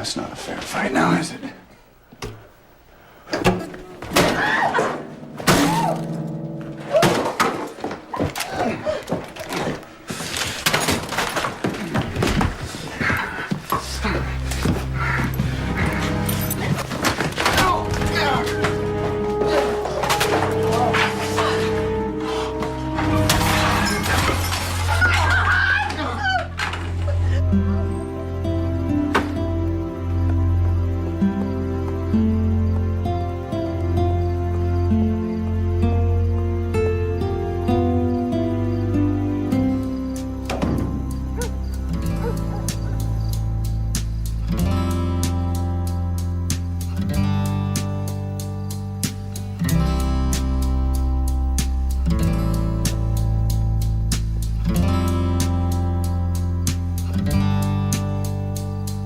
that's not a fair fight now, is it?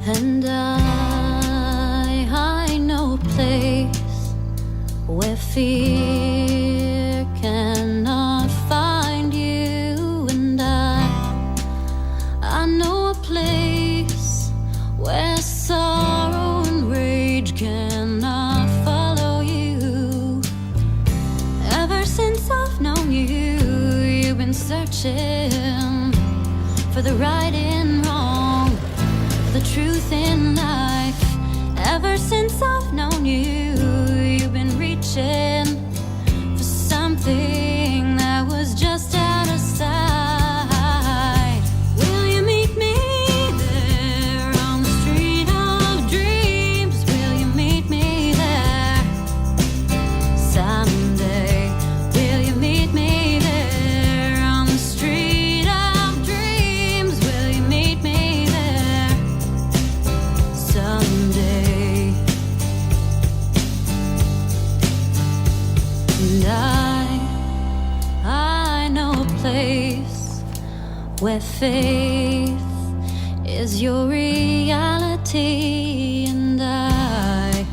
And I know a place where fear cannot find you. And I know a place where sorrow and rage cannot follow you. Ever since I've known you, you've been searching for the right and wrong, the truth in life. Ever since I've known you, you've been reaching for something that was just out of sight. Will you meet me there on the street of dreams? Will you meet me there someday? Will you meet me there on the street of dreams? Will you meet me there someday? And I know a place where faith is your reality. And I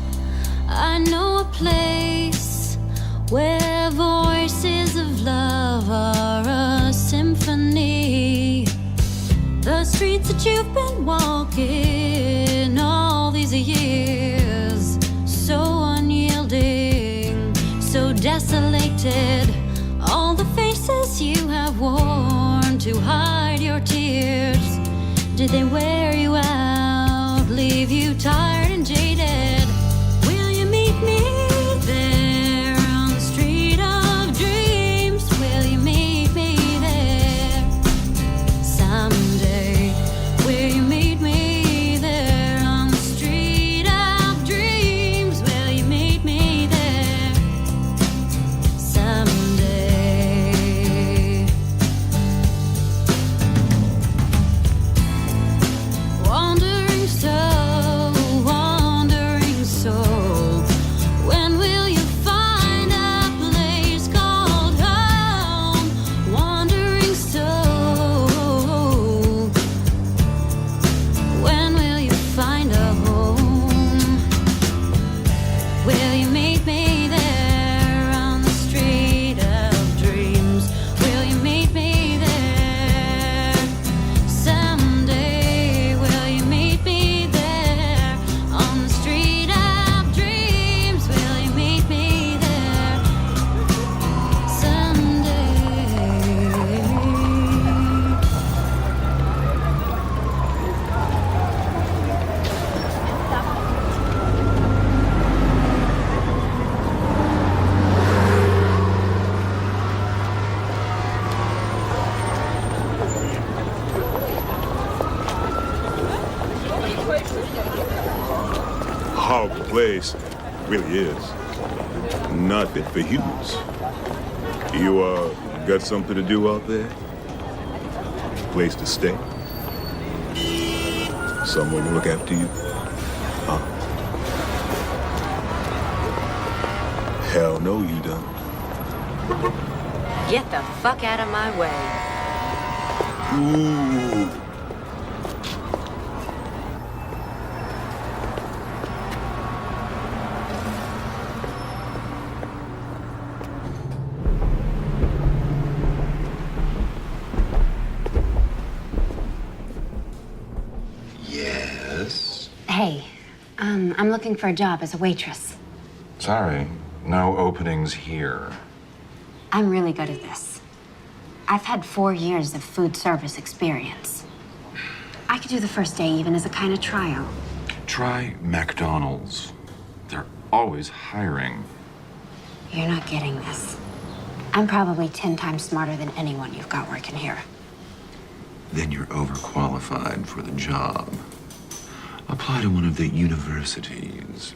know a place where voices of love are a symphony. The streets that you've been walking all these years, so unyielding, so desolated. All the faces you have worn to hide your tears, did they wear you out, leave you tired and jaded? Will you meet me there on the street of dreams? Will you meet me there someday? Will you meet me there on the street of dreams? Will you meet me there someday? Wandering soul, when will you find a place called home? Wandering soul, when will you find a home? Will you meet me there on the street of dreams? Will you meet me there someday? Will you meet me there on the street of dreams? Will you meet me there someday? Horrible place, really is. Not fit for humans. You got something to do out there? Place to stay? Someone to look after you? Huh? Hell no, you don't. Get the fuck out of my way. Ooh. Yes. Hey, I'm looking for a job as a waitress. Sorry, no openings here. I'm really good at this. I've had 4 years of food service experience. I could do the first day even as a kind of trial. Try McDonald's. They're always hiring. You're not getting this. I'm probably 10 times smarter than anyone you've got working here. Then you're overqualified for the job. Apply to one of the universities.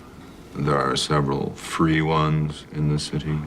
There are several free ones in the city.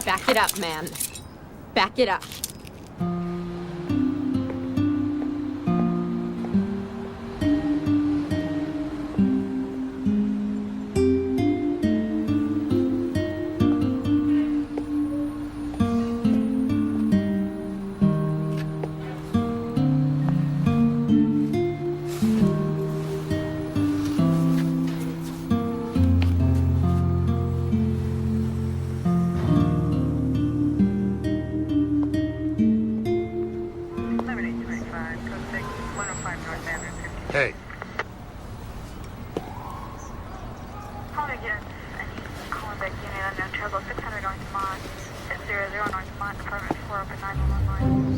Back it up, man. Back it up. Hey. Call again. I need calling back unit unknown trouble 600 North Mont, 600 North Mont, apartment 4, open 911 line.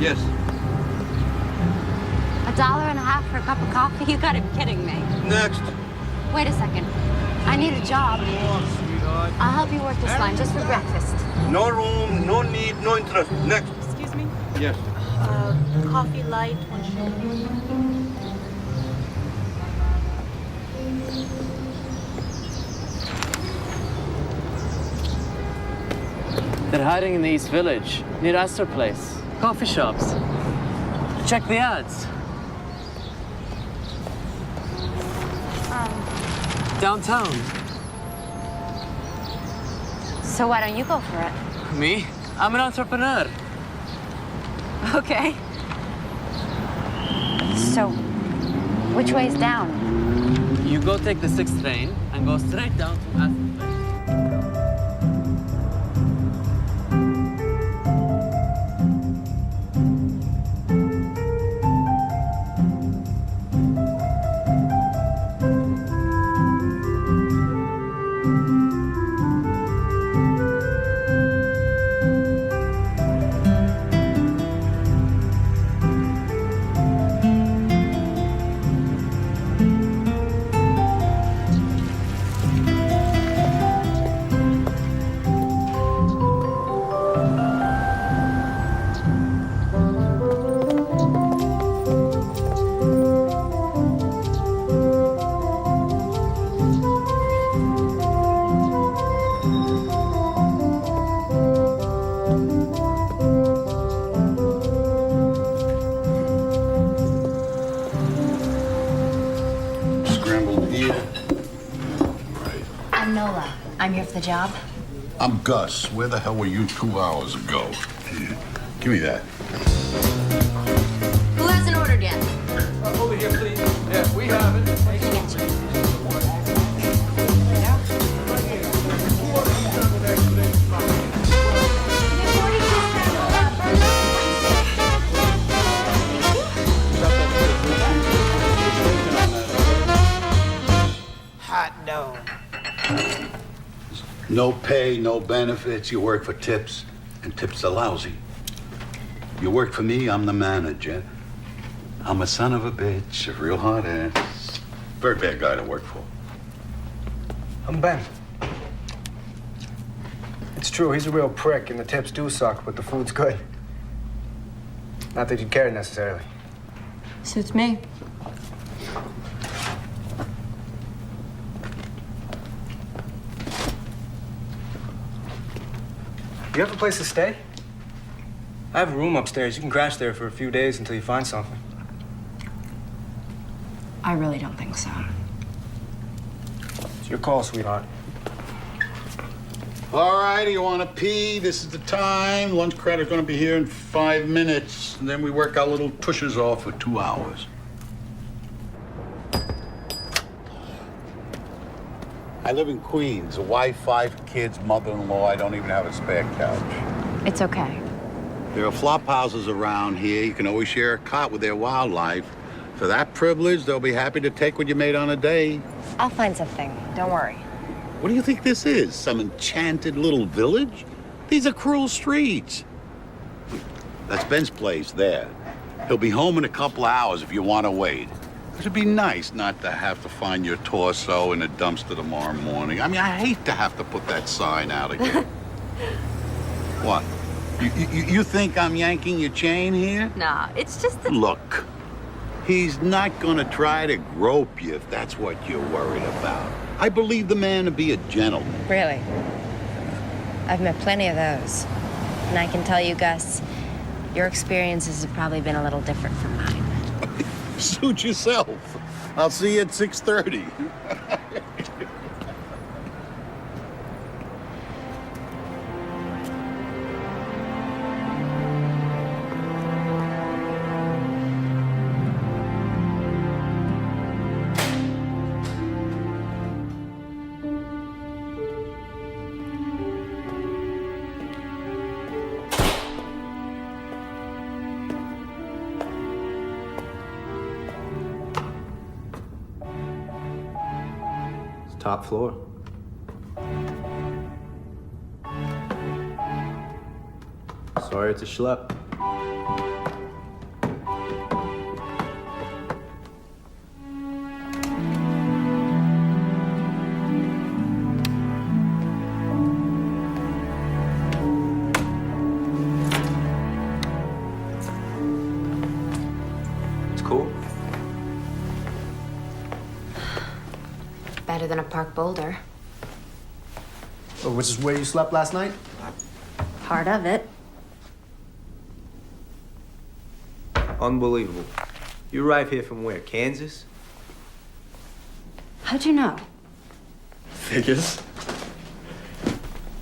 Yes. $1.50 for a cup of coffee? You gotta be kidding me. Next. Wait a second. I need a job. I'll help you work this line just for breakfast. No room, no need, no interest. Next. Excuse me? Yes. Coffee light, 1 sugar. They're hiding in the East Village, near Astor Place. Coffee shops. Check the ads. Downtown. So why don't you go for it? Me? I'm an entrepreneur. Okay. So, which way's down? You go take the 6th train and go straight down to Astor Place. the job? I'm Gus. Where the hell were you 2 hours ago? Here, give me that. Who hasn't ordered yet? Over here, please. Yeah, we have it. Hot dog. No pay, no benefits. You work for tips, and tips are lousy. You work for me, I'm the manager. I'm a son of a bitch, a real hard ass. Very bad guy to work for. I'm Ben. It's true, he's a real prick, and the tips do suck, but the food's good. Not that you care necessarily. Suits me. You have a place to stay? I have a room upstairs. You can crash there for a few days until you find something. I really don't think so. It's your call, sweetheart. All right, you want to pee? This is the time. Lunch credit's going to be here in 5 minutes. And then we work our little tushes off for 2 hours. I live in Queens. A wife, 5 kids, mother-in-law. I don't even have a spare couch. It's okay. There are flop houses around here. You can always share a cot with their wildlife. For that privilege, they'll be happy to take what you made on a day. I'll find something. Don't worry. What do you think this is? Some enchanted little village? These are cruel streets. That's Ben's place there. He'll be home in a couple of hours if you want to wait. It'd be nice not to have to find your torso in a dumpster tomorrow morning. I mean, I hate to have to put that sign out again. What? You think I'm yanking your chain here? Nah, it's just that. Look, he's not gonna try to grope you if that's what you're worried about. I believe the man to be a gentleman. Really? I've met plenty of those. And I can tell you, Gus, your experiences have probably been a little different from mine. Suit yourself. I'll see you at 6:30. Top floor. Sorry, it's a schlep. It's cool. Better than a park boulder. Oh, which is where you slept last night? Part of it. Unbelievable. You arrived here from where? Kansas? How'd you know? Figures.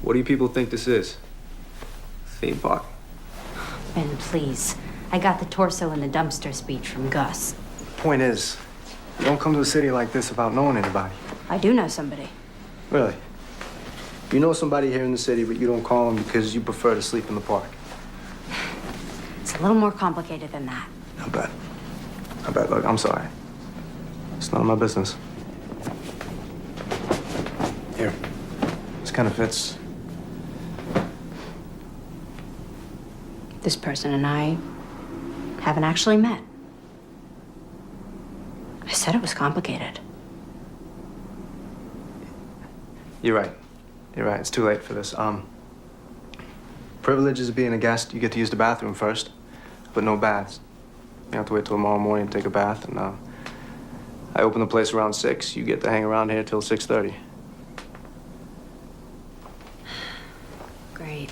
What do you people think this is? Theme park. Ben, please. I got the torso in the dumpster speech from Gus. Point is, you don't come to a city like this without knowing anybody. I do know somebody. Really? You know somebody here in the city, but you don't call them because you prefer to sleep in the park. It's a little more complicated than that. I bet. I bet. Look, I'm sorry. It's none of my business. Here. This kind of fits. This person and I haven't actually met. I said it was complicated. You're right. You're right. It's too late for this. Privileges of being a guest, you get to use the bathroom first, but no baths. You have to wait till tomorrow morning to take a bath, and I open the place around 6. You get to hang around here till 6:30. Great.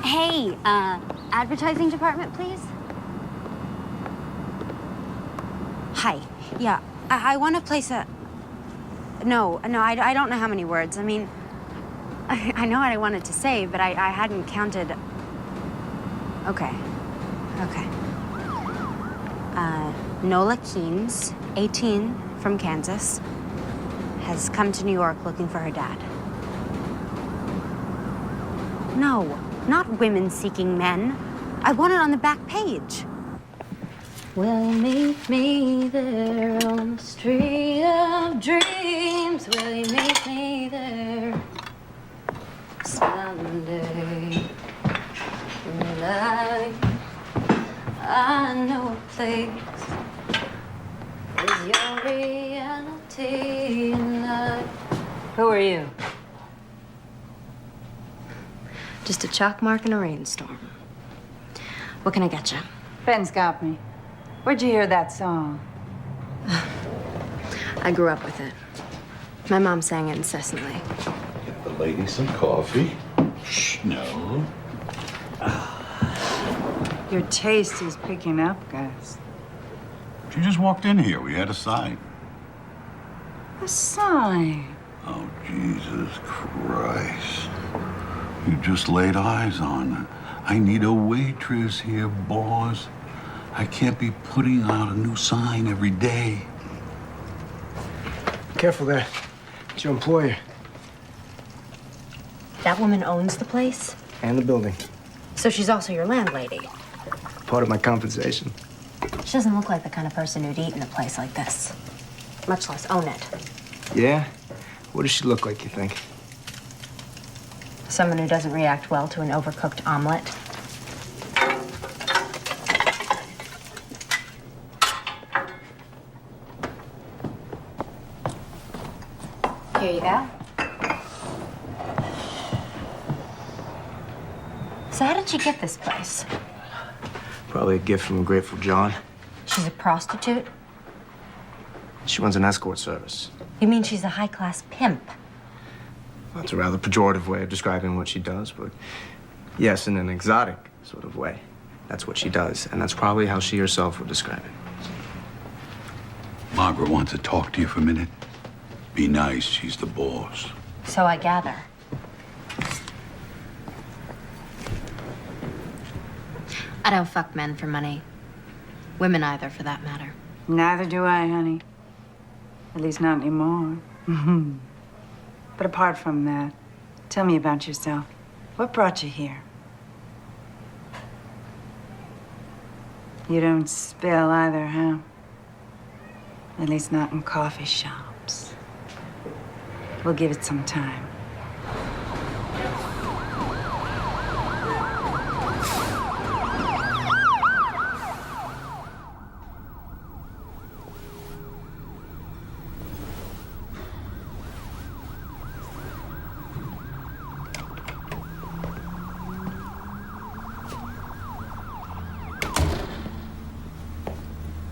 Hey, Advertising department, please. Hi. Yeah, I want to place a... No, I don't know how many words. I mean, I know what I wanted to say, but I hadn't counted. Okay. Nola Keynes, 18, from Kansas, has come to New York looking for her dad. No, not women seeking men. I want it on the back page. Will you meet me there on the street of dreams? Will you meet me there someday? I know a place is your reality and I... Who are you? Just a chalk mark in a rainstorm. What can I get you? Ben's got me. Where'd you hear that song? I grew up with it. My mom sang it incessantly. Get the lady some coffee. Shh, no. Your taste is picking up, Gus. She just walked in here. We had a sign. A sign? Oh, Jesus Christ. You just laid eyes on her. I need a waitress here, boss. I can't be putting out a new sign every day. Careful there. It's your employer. That woman owns the place? And the building. So she's also your landlady? Part of my compensation. She doesn't look like the kind of person who'd eat in a place like this, much less own it. Yeah? What does she look like, you think? Someone who doesn't react well to an overcooked omelet. Here you go. So how did she get this place? Probably a gift from Grateful John. She's a prostitute? She runs an escort service. You mean she's a high-class pimp? Well, it's a rather pejorative way of describing what she does, but yes, in an exotic sort of way. That's what she does, and that's probably how she herself would describe it. Margaret wants to talk to you for a minute. Be nice, she's the boss. So I gather. I don't fuck men for money. Women either, for that matter. Neither do I, honey. At least not anymore. But apart from that, tell me about yourself. What brought you here? You don't spill either, huh? At least not in coffee shops. We'll give it some time.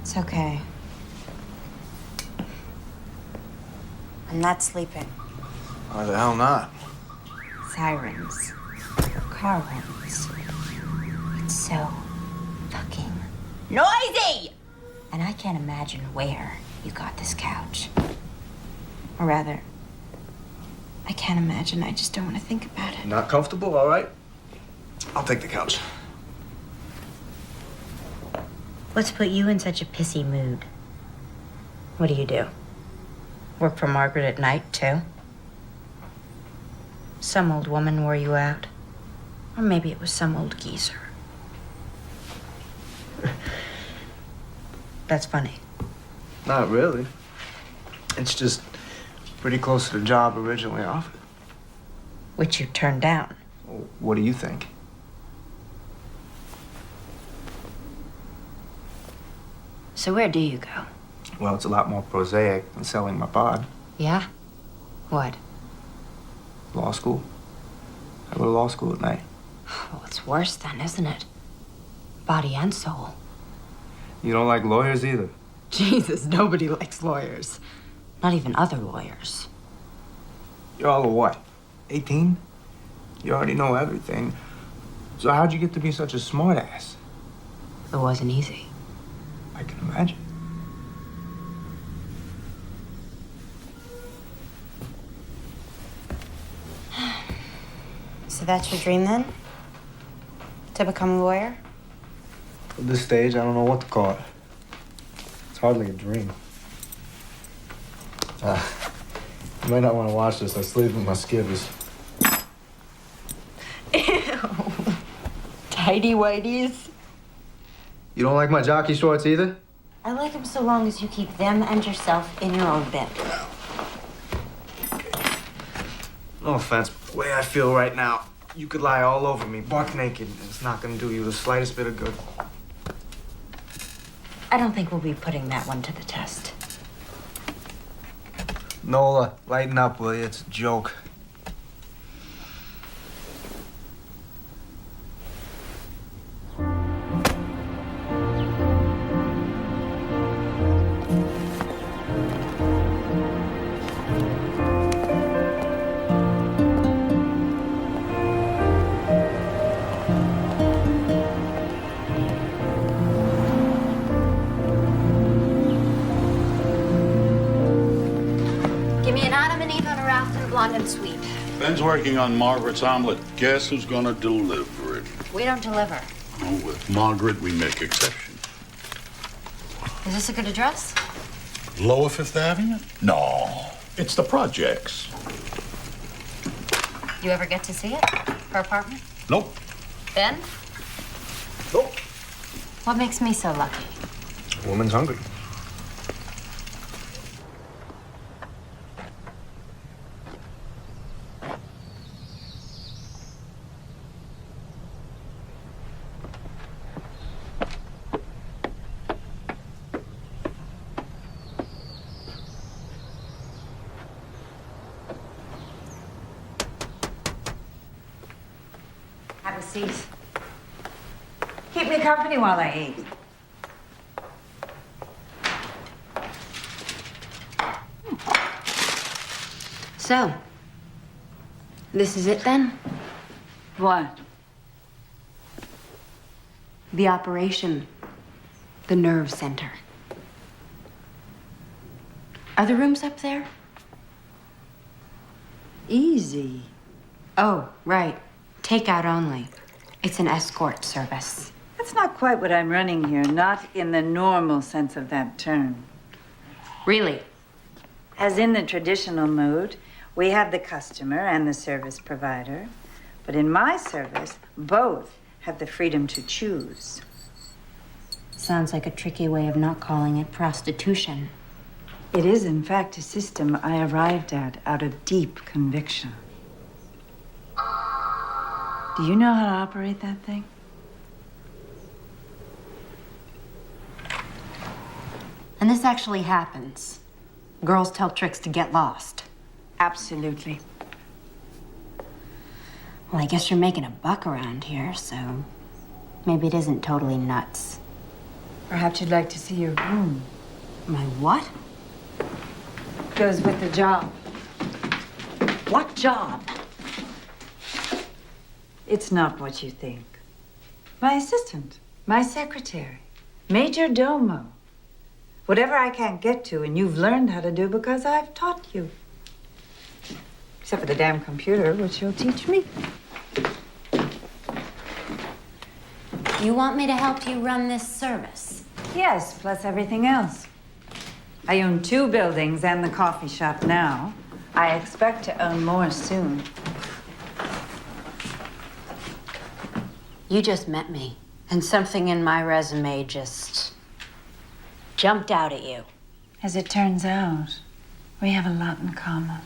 It's okay. I'm not sleeping. Why the hell not? Sirens. Car runs. It's so fucking noisy! And I can't imagine where you got this couch. Or rather, I can't imagine. I just don't want to think about it. Not comfortable, all right? I'll take the couch. What's put you in such a pissy mood? What do? Work for Margaret at night, too? Some old woman wore you out. Or maybe it was some old geezer. That's funny. Not really. It's just pretty close to the job originally offered. Which you turned down. What do you think? So where do you go? Well, it's a lot more prosaic than selling my pod. Yeah? What? Law school. I go to law school at night. Well, it's worse then, isn't it? Body and soul. You don't like lawyers either. Jesus, nobody likes lawyers. Not even other lawyers. You're all a what? 18? You already know everything. So how'd you get to be such a smartass? It wasn't easy. I can imagine. So that's your dream then? To become a lawyer? At this stage, I don't know what to call it. It's hardly a dream. You might not want to watch this. I sleep with my skivvies. Ew. Tidy whities. You don't like my jockey shorts either? I like them so long as you keep them and yourself in your own bed. No offense, but the way I feel right now, you could lie all over me, buck naked, and it's not gonna do you the slightest bit of good. I don't think we'll be putting that one to the test. Nola, lighten up, will you? It's a joke. Give me an Adam and Eve on a raft and a blonde and sweet. Ben's working on Margaret's omelet. Guess who's gonna deliver it? We don't deliver. Oh, with Margaret, we make exceptions. Is this a good address? Lower Fifth Avenue? No, it's the projects. You ever get to see it? Her apartment? Nope. Ben? Nope. What makes me so lucky? Woman's hungry. Have a seat. Keep me company while I eat. So, this is it then? What? The operation. The nerve center. Are the rooms up there? Easy. Oh, right. Takeout only. It's an escort service. That's not quite what I'm running here, not in the normal sense of that term. Really? As in the traditional mood, we have the customer and the service provider. But in my service, both have the freedom to choose. Sounds like a tricky way of not calling it prostitution. It is, in fact, a system I arrived at out of deep conviction. Do you know how to operate that thing? And this actually happens. Girls tell tricks to get lost. Absolutely. Well, I guess you're making a buck around here, so maybe it isn't totally nuts. Perhaps you'd like to see your room. My what? Goes with the job. What job? It's not what you think. My assistant, my secretary, major domo. Whatever I can't get to and you've learned how to do because I've taught you. Except for the damn computer, which you'll teach me. You want me to help you run this service? Yes, plus everything else. I own 2 buildings and the coffee shop now. I expect to own more soon. You just met me, and something in my resume just jumped out at you. As it turns out, we have a lot in common.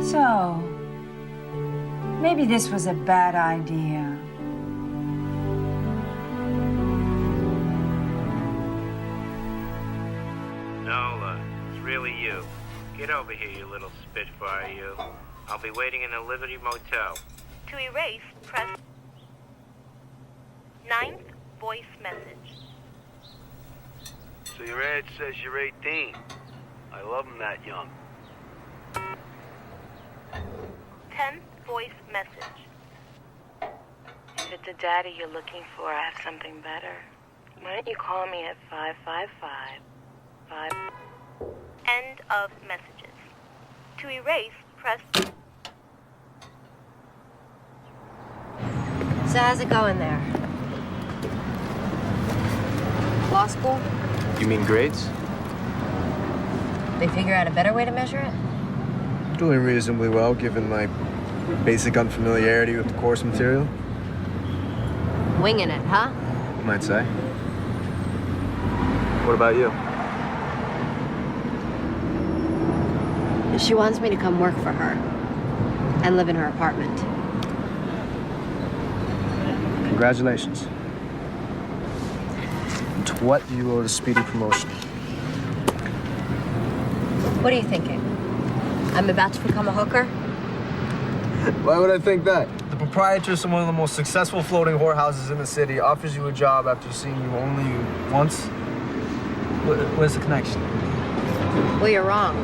So, maybe this was a bad idea. Nola, it's really you. Get over here, you little spitfire, you. I'll be waiting in the Liberty Motel. To erase, press 9th voice message. So your ad says you're 18. I love them that young. 10th voice message. If it's a daddy you're looking for, I have something better. Why don't you call me at 555-5... End of messages. To erase, press... So how's it going there? Law school? You mean grades? They figure out a better way to measure it? Doing reasonably well, given my basic unfamiliarity with the course material. Winging it, huh? You might say. What about you? She wants me to come work for her and live in her apartment. Congratulations. And to what do you owe the speedy promotion? What are you thinking? I'm about to become a hooker? Why would I think that? The proprietress of one of the most successful floating whorehouses in the city offers you a job after seeing you only once? Where's the connection? Well, you're wrong.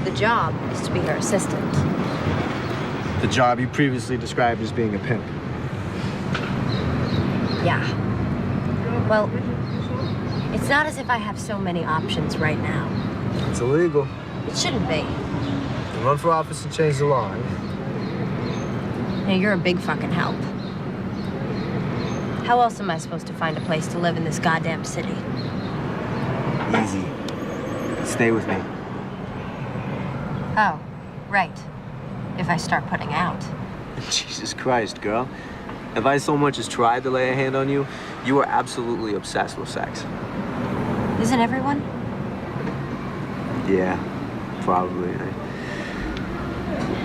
The job is to be her assistant. The job you previously described as being a pimp. Yeah. Well, it's not as if I have so many options right now. It's illegal. It shouldn't be. You run for office and change the law. Hey, you're a big fucking help. How else am I supposed to find a place to live in this goddamn city? Easy. Stay with me. Oh, right. If I start putting out. Jesus Christ, girl. If I so much as tried to lay a hand on you, you are absolutely obsessed with sex. Isn't everyone? Yeah, probably.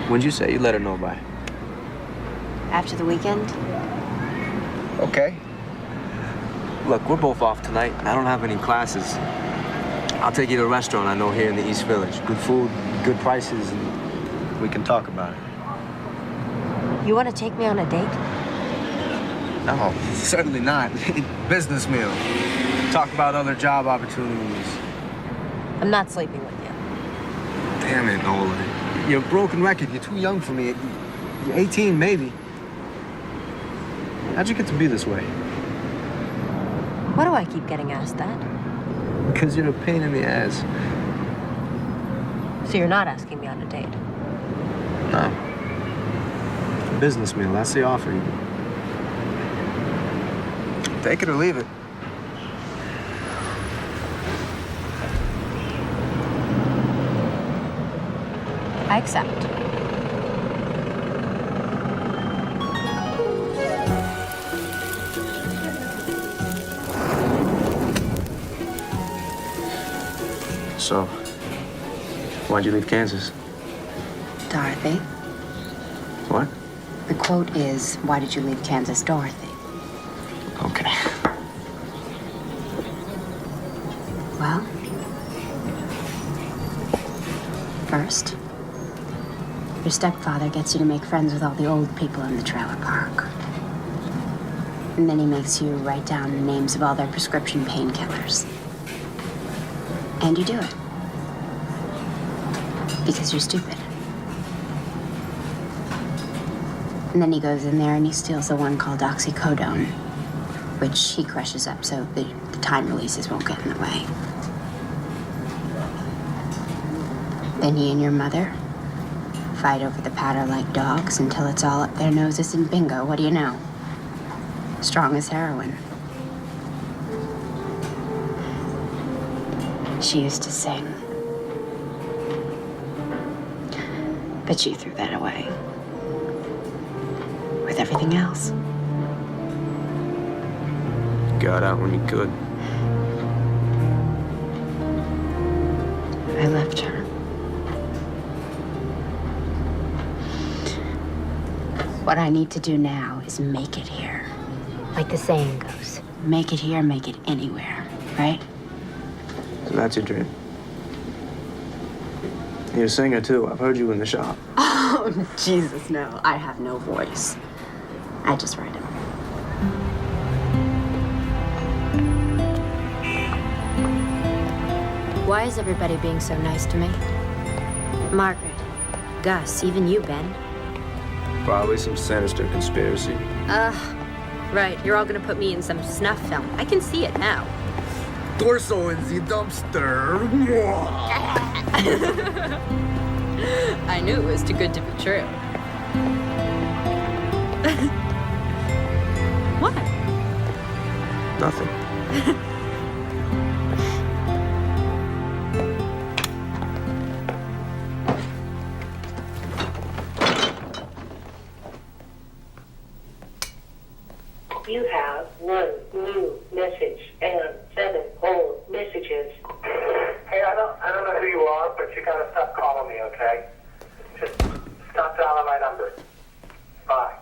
When'd you say you'd let her know by? After the weekend? Okay. Look, we're both off tonight, and I don't have any classes. I'll take you to a restaurant I know here in the East Village. Good food, good prices, and we can talk about it. You want to take me on a date? No, certainly not. Business meal. Talk about other job opportunities. I'm not sleeping with you. Damn it, Nola. You're a broken record. You're too young for me. You're 18, maybe. How'd you get to be this way? Why do I keep getting asked that? Because you're a pain in the ass. So you're not asking me on a date? No. Business meal, that's the offer. Take it or leave it. I accept. So, why'd you leave Kansas? Dorothy. What? The quote is, "Why did you leave Kansas, Dorothy?" Okay. Well, first, your stepfather gets you to make friends with all the old people in the trailer park. And then he makes you write down the names of all their prescription painkillers. And you do it. Because you're stupid. And then he goes in there and he steals the one called oxycodone, which he crushes up so the time releases won't get in the way. Then he and your mother fight over the powder like dogs until it's all up their noses, and bingo, what do you know? Strong as heroin. She used to sing. But she threw that away. With everything else. Got out when you could. I left her. What I need to do now is make it here. Like the saying goes, make it here, make it anywhere, right? So that's your dream. You're a singer, too. I've heard you in the shop. Oh, Jesus, no. I have no voice. I just write it. Why is everybody being so nice to me? Margaret, Gus, even you, Ben. Probably some sinister conspiracy. Right. You're all gonna put me in some snuff film. I can see it now. Torso in the dumpster. I knew it was too good to be true. What? Nothing. You have 1 new message and 7 old messages. Hey, I don't know who you are, but you gotta stop calling me, okay? Just stop dialing my number. Bye.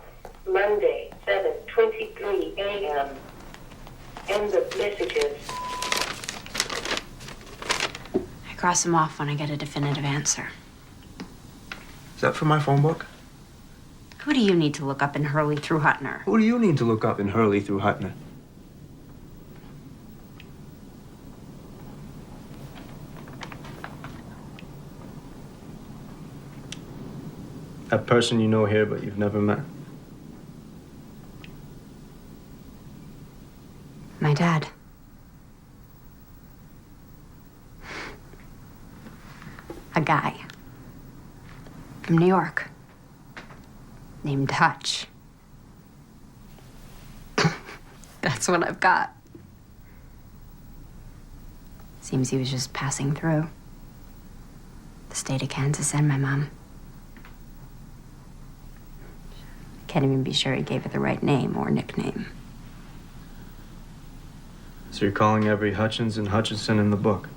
Monday, 7:23 a.m. End of messages. I cross them off when I get a definitive answer. Is that from my phone book? Who do you need to look up in Hurley through Hutner? Who do you need to look up in Hurley through Hutner? That person you know here, but you've never met. My dad. A guy. From New York. Named Hutch. That's what I've got. Seems he was just passing through. The state of Kansas and my mom. Can't even be sure he gave her the right name or nickname. So you're calling every Hutchins and Hutchinson in the book?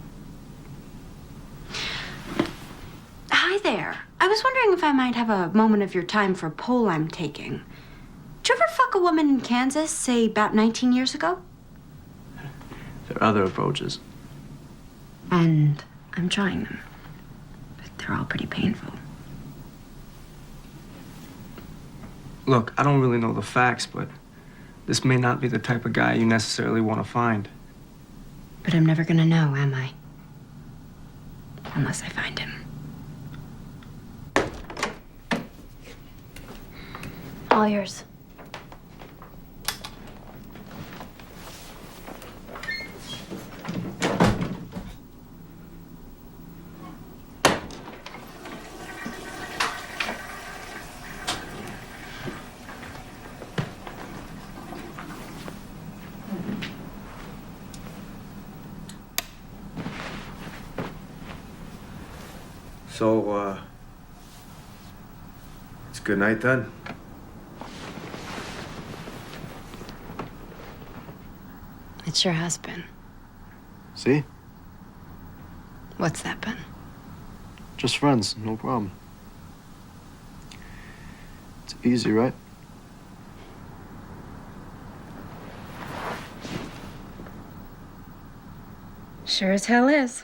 Hi there. I was wondering if I might have a moment of your time for a poll I'm taking. Did you ever fuck a woman in Kansas, say about 19 years ago? There are other approaches. And I'm trying them. But they're all pretty painful. Look, I don't really know the facts, but this may not be the type of guy you necessarily want to find. But I'm never gonna know, am I? Unless I find him. All yours. So, it's good night then. It sure has been. See? What's that been? Just friends, no problem. It's easy, right? Sure as hell is.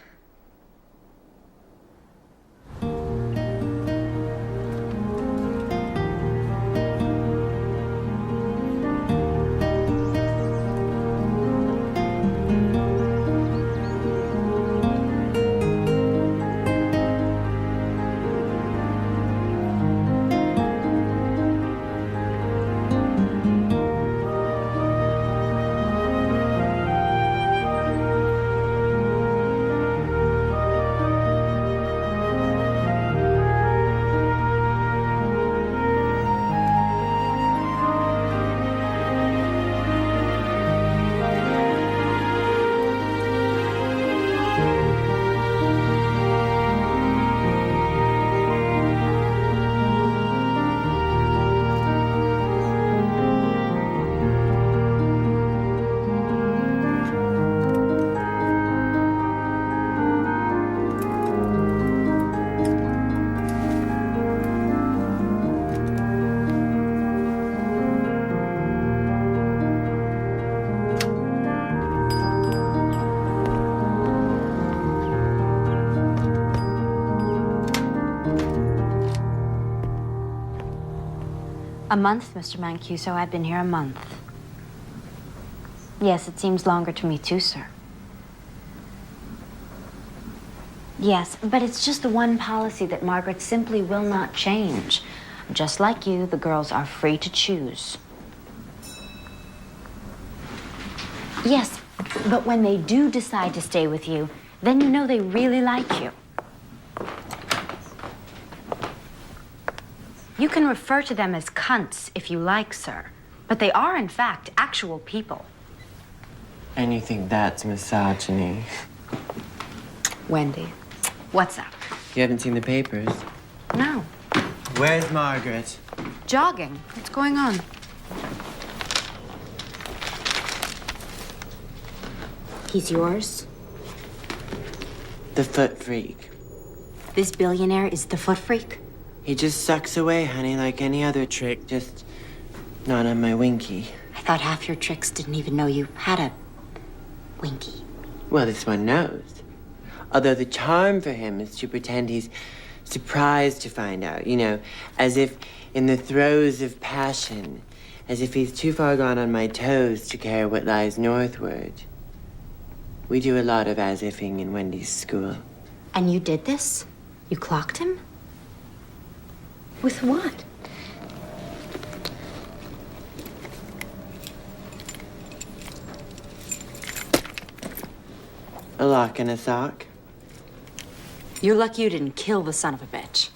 A month, Mr. Mancuso. I've been here a month. Yes, it seems longer to me too, sir. Yes, but it's just the one policy that Margaret simply will not change. Just like you, the girls are free to choose. Yes, but when they do decide to stay with you, then you know they really like you. You can refer to them as cunts if you like, sir. But they are, in fact, actual people. And you think that's misogyny? Wendy, what's up? You haven't seen the papers? No. Where's Margaret? Jogging. What's going on? He's yours? The foot freak. This billionaire is the foot freak? He just sucks away, honey, like any other trick, just not on my winky. I thought half your tricks didn't even know you had a winky. Well, this one knows. Although the charm for him is to pretend he's surprised to find out, you know, as if in the throes of passion, as if he's too far gone on my toes to care what lies northward. We do a lot of as-ifing in Wendy's school. And you did this? You clocked him? With what? A lock and a sock. You're lucky you didn't kill the son of a bitch.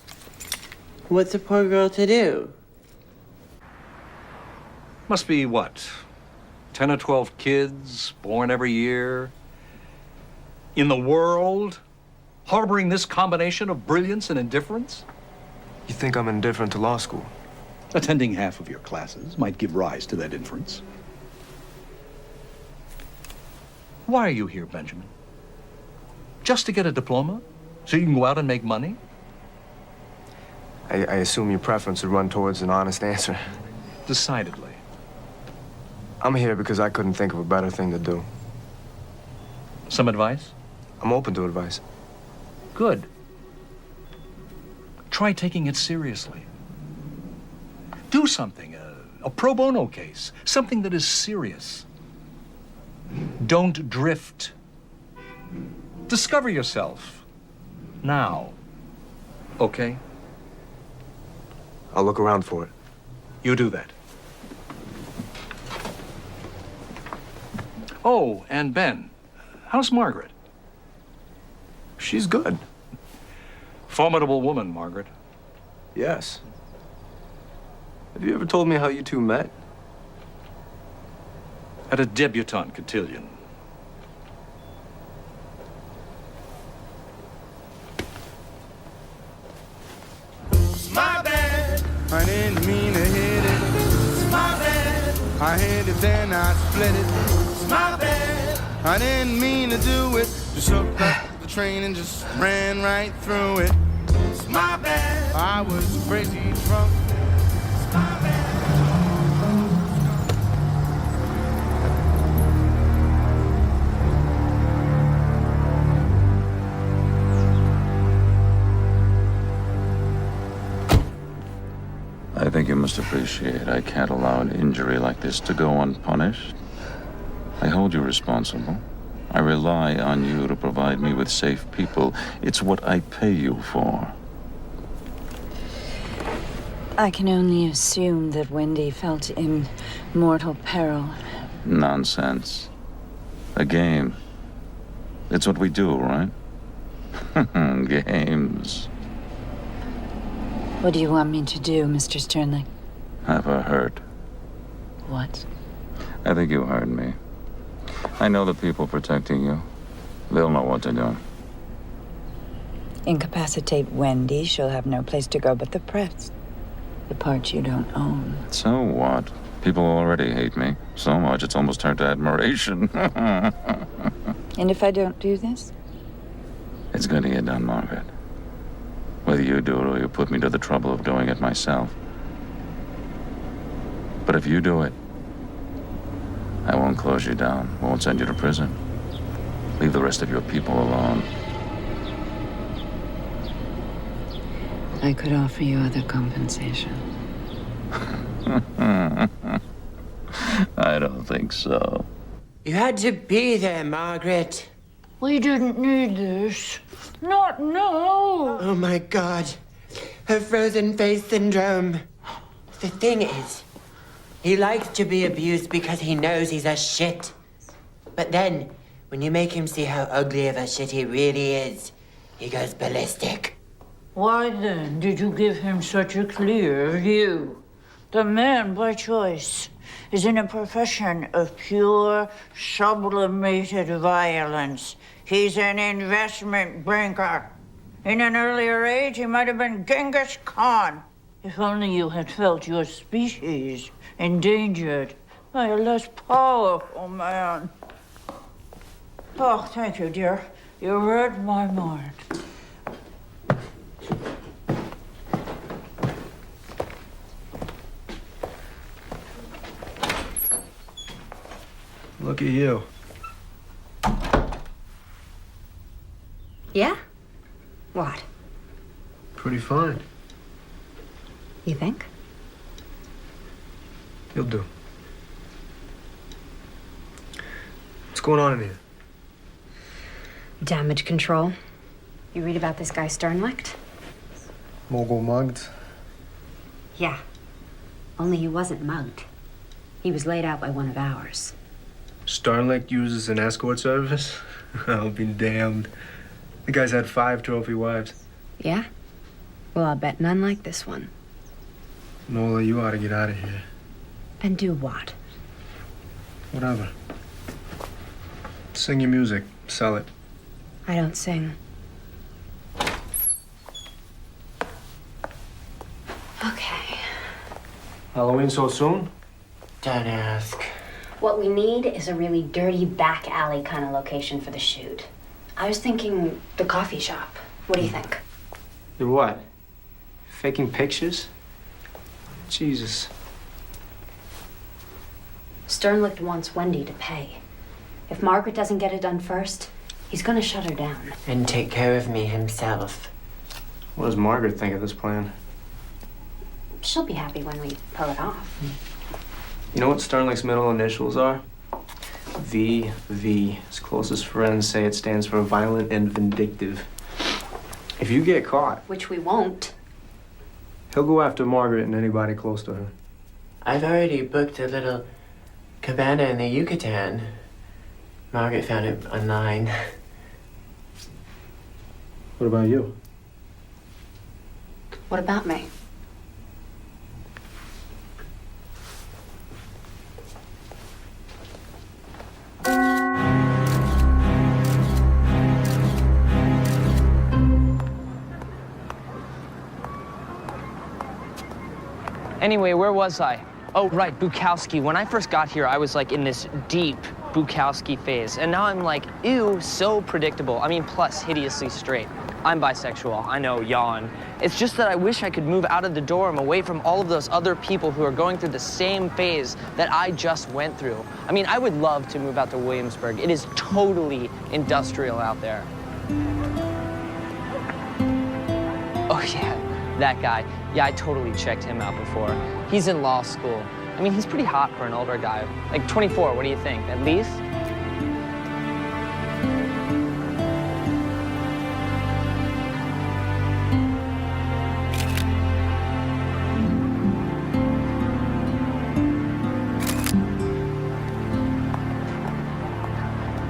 What's a poor girl to do? Must be, what, 10 or 12 kids born every year in the world harboring this combination of brilliance and indifference? You think I'm indifferent to law school? Attending half of your classes might give rise to that inference. Why are you here, Benjamin? Just to get a diploma? So you can go out and make money? I assume your preference would run towards an honest answer. Decidedly. I'm here because I couldn't think of a better thing to do. Some advice? I'm open to advice. Good. Try taking it seriously. Do something, a pro bono case, something that is serious. Don't drift. Discover yourself. Now. Okay? I'll look around for it. You do that. Oh, and Ben, how's Margaret? She's good. Formidable woman, Margaret. Yes. Have you ever told me how you two met? At a debutante cotillion. It's my bad. I didn't mean to hit it. It's my bad. I hit it, then I split it. It's my bad. I didn't mean to do it. Just hooked up the train and just ran right through it. It's my bad. I was crazy drunk. It's my bad. I think you must appreciate I can't allow an injury like this to go unpunished. I hold you responsible. I rely on you to provide me with safe people. It's what I pay you for. I can only assume that Wendy felt in mortal peril. Nonsense. A game. It's what we do, right? Games. What do you want me to do, Mr. Sternling? Have her hurt. What? I think you heard me. I know the people protecting you. They'll know what to do. Incapacitate Wendy, she'll have no place to go but the press. The part you don't own. So what? People already hate me. So much it's almost turned to admiration. And if I don't do this? It's going to get done, Margaret. Whether you do it or you put me to the trouble of doing it myself. But if you do it, I won't close you down, won't send you to prison. Leave the rest of your people alone. I could offer you other compensation. I don't think so. You had to be there, Margaret. We didn't need this. Not now. Oh, my God. Her frozen face syndrome. The thing is, he likes to be abused because he knows he's a shit. But then, when you make him see how ugly of a shit he really is, he goes ballistic. Why then did you give him such a clear view? The man, by choice, is in a profession of pure, sublimated violence. He's an investment banker. In an earlier age, he might have been Genghis Khan. If only you had felt your species endangered by a less powerful man. Oh, thank you, dear. You read my mind. Look at you. Yeah? What? Pretty fine. You think? You'll do. What's going on in here? Damage control. You read about this guy Sternlicht? Mogul mugged? Yeah. Only he wasn't mugged. He was laid out by one of ours. Sternlicht uses an escort service? I'll be damned. The guy's had 5 trophy wives. Yeah? Well, I'll bet none like this one. Nola, you ought to get out of here. And do what? Whatever. Sing your music. Sell it. I don't sing. Okay. Halloween so soon? Don't ask. What we need is a really dirty back alley kind of location for the shoot. I was thinking the coffee shop. What do you think? You're what? Faking pictures? Jesus. Sternlicht wants Wendy to pay. If Margaret doesn't get it done first, he's gonna shut her down. And take care of me himself. What does Margaret think of this plan? She'll be happy when we pull it off. You know what Sternlicht's middle initials are? VV. His closest friends say it stands for violent and vindictive. If you get caught, Which we won't. he'll go after Margaret and anybody close to her. I've already booked a little cabana in the Yucatan. Margaret found it online. What about you? What about me? Anyway, where was I? Oh, right, Bukowski. When I first got here, I was like in this deep Bukowski phase. And now I'm like, ew, so predictable. I mean, plus hideously straight. I'm bisexual, I know, yawn. It's just that I wish I could move out of the dorm away from all of those other people who are going through the same phase that I just went through. I mean, I would love to move out to Williamsburg. It is totally industrial out there. Oh yeah, that guy. Yeah, I totally checked him out before. He's in law school. I mean, he's pretty hot for an older guy. Like 24, what do you think? At least?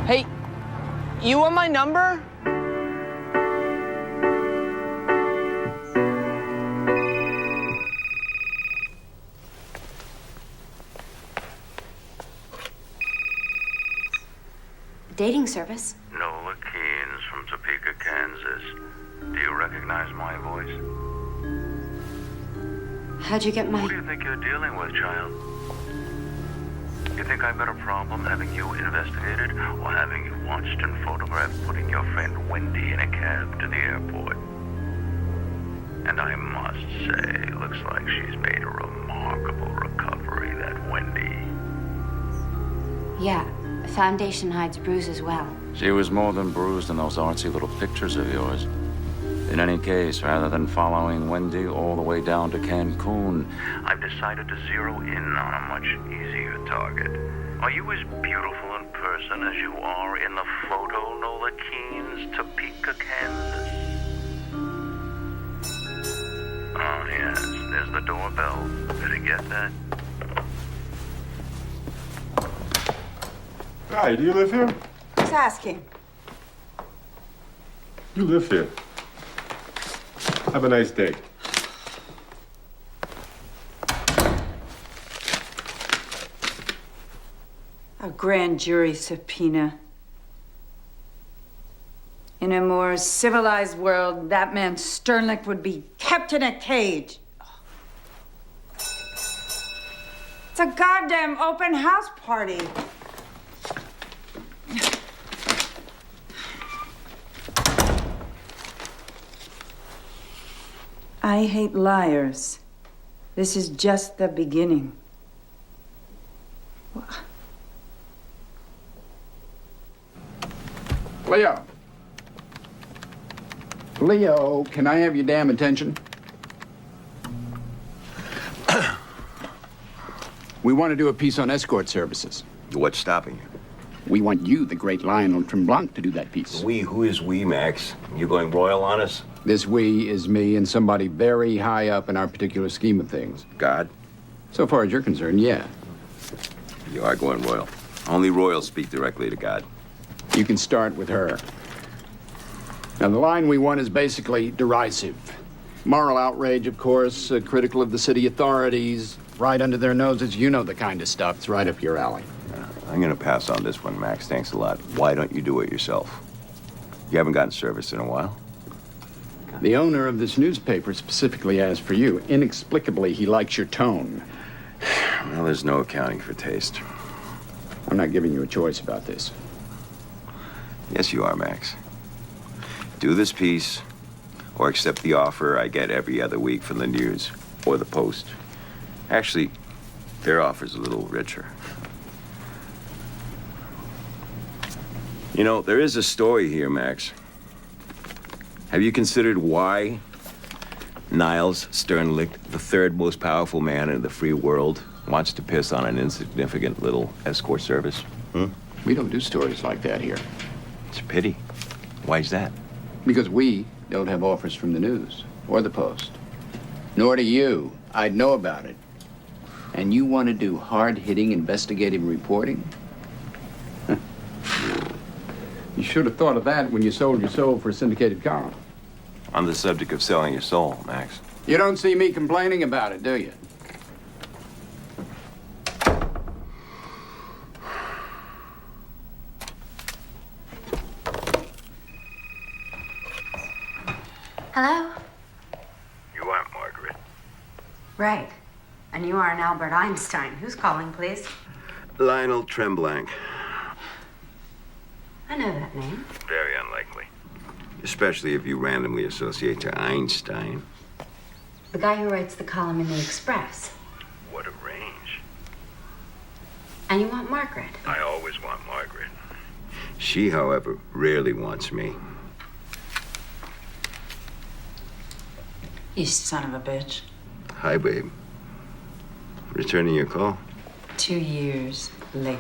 Hey, you want my number? Dating service. Nola Keynes from Topeka, Kansas. Do you recognize my voice? How'd you get my... Who do you think you're dealing with, child? You think I've got a problem having you investigated or having you watched and photographed putting your friend Wendy in a cab to the airport? And I must say, looks like she's made a remarkable recovery, that Wendy. Yeah, foundation hides bruises well. She was more than bruised in those artsy little pictures of yours. In any case, rather than following Wendy all the way down to Cancun, I've decided to zero in on a much easier target. Are you as beautiful in person as you are in the photo, Nola Keene's Topeka, Kansas? Oh, yes, there's the doorbell. Did you get that? Hi, do you live here? Who's asking? You live here. Have a nice day. A grand jury subpoena. In a more civilized world, that man Sternlicht would be kept in a cage. It's a goddamn open house party. I hate liars. This is just the beginning. Leo. Leo, can I have your damn attention? We want to do a piece on escort services. What's stopping you? We want you, the great Lionel Tremblant, to do that piece. We? Who is we, Max? You going royal on us? This we is me and somebody very high up in our particular scheme of things. God? So far as you're concerned, yeah. You are going royal. Only royals speak directly to God. You can start with her. Now, the line we want is basically derisive. Moral outrage, of course, critical of the city authorities, right under their noses. You know the kind of stuff. It's right up your alley. I'm gonna pass on this one, Max. Thanks a lot. Why don't you do it yourself? You haven't gotten service in a while. The owner of this newspaper specifically asked for you. Inexplicably, he likes your tone. Well, there's no accounting for taste. I'm not giving you a choice about this. Yes, you are, Max. Do this piece, or accept the offer I get every other week from the News or the Post. Actually, their offer's a little richer. You know, there is a story here, Max. Have you considered why Niles Sternlicht, the third most powerful man in the free world, wants to piss on an insignificant little escort service? We don't do stories like that here. It's a pity. Why's that? Because we don't have offers from the News or the Post. Nor do you. I'd know about it. And you want to do hard-hitting investigative reporting? You should have thought of that when you sold your soul for a syndicated column. On the subject of selling your soul, Max. You don't see me complaining about it, do you? Hello? You aren't Margaret. Right. And you are an Albert Einstein. Who's calling, please? Lionel Tremblant. I know that name. Very unlikely. Especially if you randomly associate to Einstein. The guy who writes the column in the Express. What a range. And you want Margaret. I always want Margaret. She, however, rarely wants me. You son of a bitch. Hi, babe. Returning your call? 2 years late.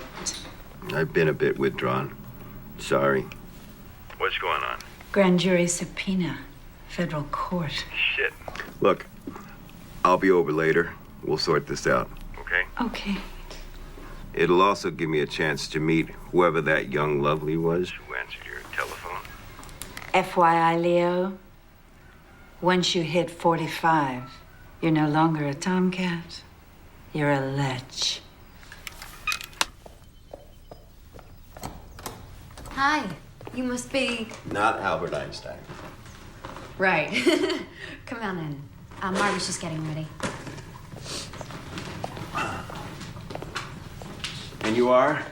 I've been a bit withdrawn. Sorry. What's going on? Grand jury subpoena. Federal court. Shit. Look, I'll be over later. We'll sort this out, okay? Okay. It'll also give me a chance to meet whoever that young lovely was who answered your telephone. FYI, Leo, once you hit 45, you're no longer a tomcat. You're a lech. Hi. You must be... Not Albert Einstein. Right. Come on in. Margaret's just getting ready. And you are?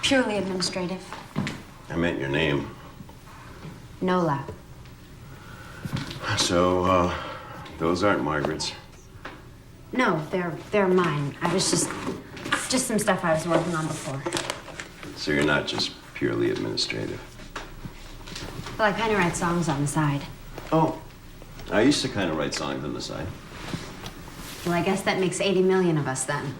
Purely administrative. I meant your name. Nola. So, those aren't Margaret's. No, they're mine. I was just some stuff I was working on before. So you're not just purely administrative. Well, I kind of write songs on the side. Oh, I used to kind of write songs on the side. Well, I guess that makes 80 million of us then.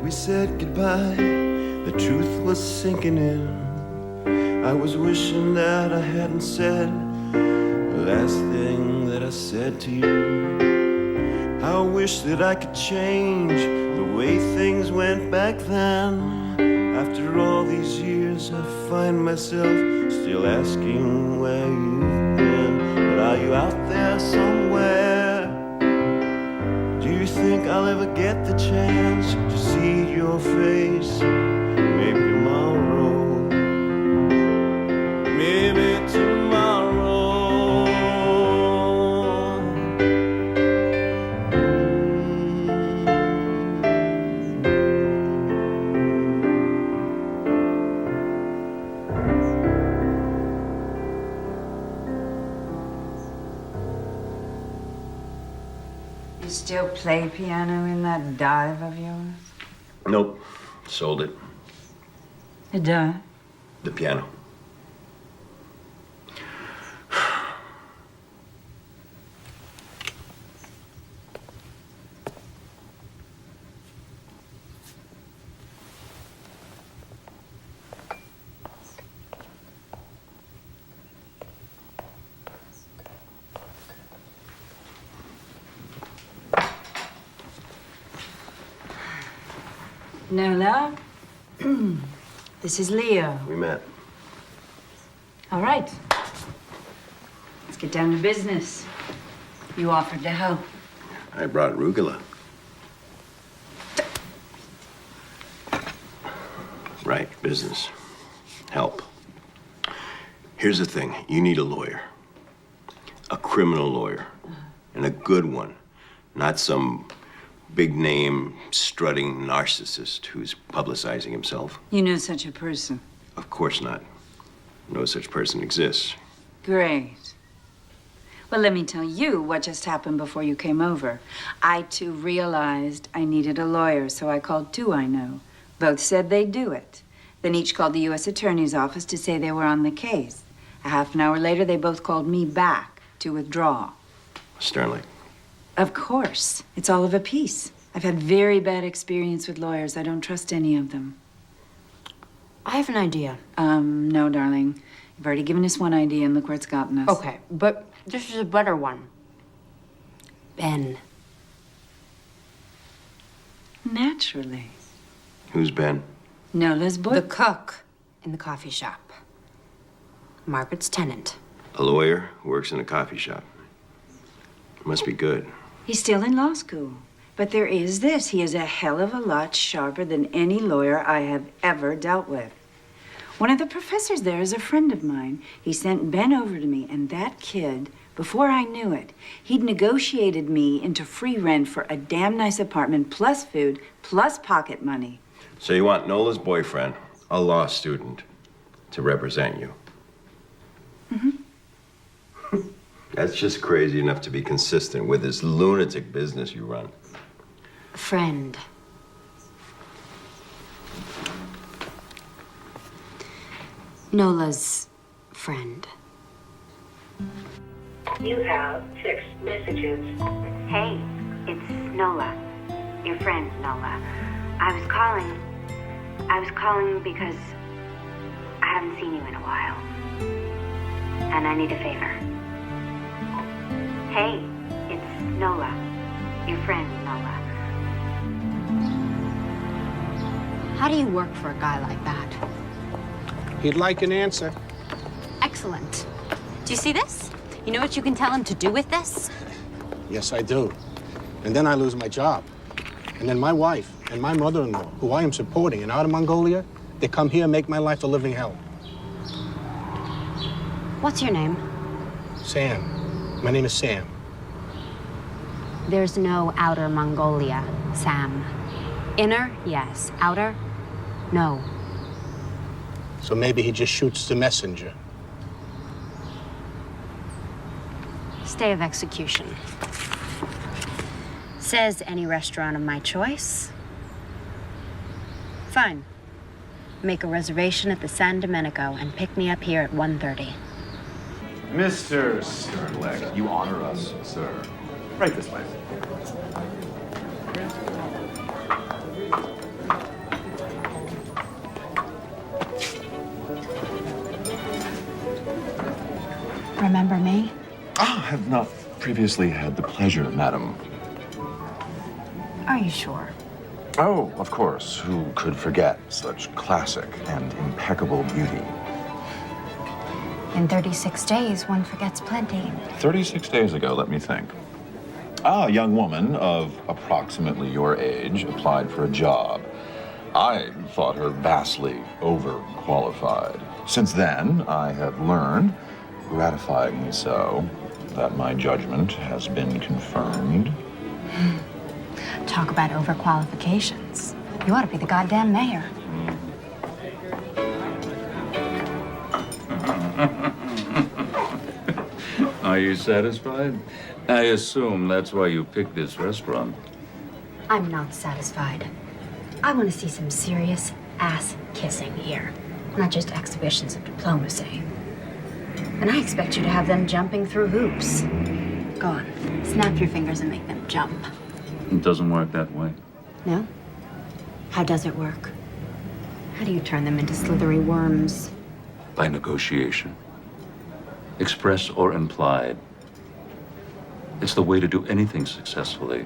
Said goodbye, the truth was sinking in. I was wishing that I hadn't said the last thing that I said to you. I wish that I could change the way things went back then. After all these years, I find myself still asking where you've been. But are you out there somewhere? Do you think I'll ever get the chance to see your face? Maybe tomorrow. Maybe tomorrow. You still play piano in that dive of yours? Nope. Sold it. The dive? The piano. Nola, this is Leo. We met. All right. Let's get down to business. You offered to help. I brought arugula. Right, business. Help. Here's the thing. You need a lawyer. A criminal lawyer. And a good one. Not some big-name, strutting narcissist who's publicizing himself. You know such a person. Of course not. No such person exists. Great. Well, let me tell you what just happened before you came over. I, too, realized I needed a lawyer, so I called two I know. Both said they'd do it. Then each called the U.S. Attorney's office to say they were on the case. A half an hour later, they both called me back to withdraw. Sternly. Of course. It's all of a piece. I've had very bad experience with lawyers. I don't trust any of them. I have an idea. No, darling. You've already given us one idea, and look where it's gotten us. Okay, but this is a better one. Ben. Naturally. Who's Ben? Nola's boy. The cook in the coffee shop. Margaret's tenant. A lawyer who works in a coffee shop. Must be good. He's still in law school. But there is this. He is a hell of a lot sharper than any lawyer I have ever dealt with. One of the professors there is a friend of mine. He sent Ben over to me, and that kid, before I knew it, he'd negotiated me into free rent for a damn nice apartment, plus food, plus pocket money. So you want Nola's boyfriend, a law student, to represent you? Mm-hmm. That's just crazy enough to be consistent with this lunatic business you run. Friend. Nola's friend. You have 6 messages. Hey, it's Nola. Your friend, Nola. I was calling because I haven't seen you in a while. And I need a favor. Hey, it's Nola. Your friend, Nola. How do you work for a guy like that? He'd like an answer. Excellent. Do you see this? You know what you can tell him to do with this? Yes, I do. And then I lose my job. And then my wife and my mother-in-law, who I am supporting in Outer Mongolia, they come here and make my life a living hell. What's your name? Sam. My name is Sam. There's no outer Mongolia, Sam. Inner, yes. Outer, no. So maybe he just shoots the messenger. Stay of execution. Says any restaurant of my choice. Fine. Make a reservation at the San Domenico and pick me up here at 1:30. Mr. Sternleck, you honor us, sir. Right this way. Remember me? Ah, I have not previously had the pleasure, madam. Are you sure? Oh, of course. Who could forget such classic and impeccable beauty? In 36 days, one forgets plenty. 36 days ago, let me think. A young woman of approximately your age applied for a job. I thought her vastly overqualified. Since then, I have learned, gratifyingly so, that my judgment has been confirmed. Talk about overqualifications. You ought to be the goddamn mayor. Are you satisfied? I assume that's why you picked this restaurant. I'm not satisfied. I want to see some serious ass kissing here, not just exhibitions of diplomacy. And I expect you to have them jumping through hoops. Go on, snap your fingers and make them jump. It doesn't work that way. No? How does it work? How do you turn them into slithery worms? By negotiation. Express or implied. It's the way to do anything successfully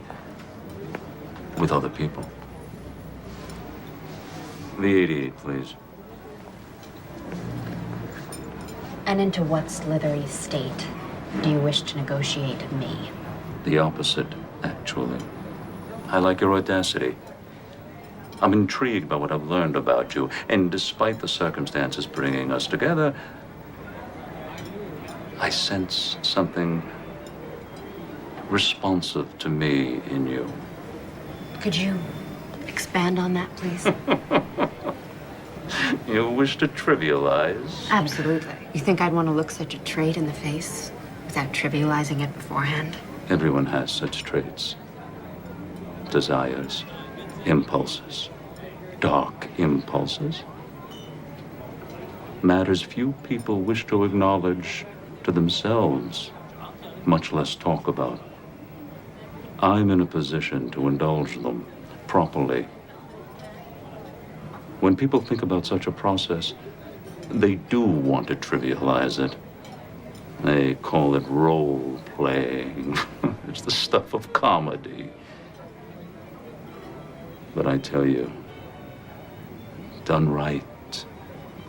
with other people. The 88, please. And into what slithery state do you wish to negotiate me? The opposite, actually. I like your audacity. I'm intrigued by what I've learned about you, and despite the circumstances bringing us together, I sense something responsive to me in you. Could you expand on that, please? You wish to trivialize? Absolutely. You think I'd want to look such a trait in the face without trivializing it beforehand? Everyone has such traits. Desires, impulses, dark impulses. Matters few people wish to acknowledge to themselves, much less talk about. I'm in a position to indulge them properly. When people think about such a process, they do want to trivialize it. They call it role playing. It's the stuff of comedy. But I tell you, done right,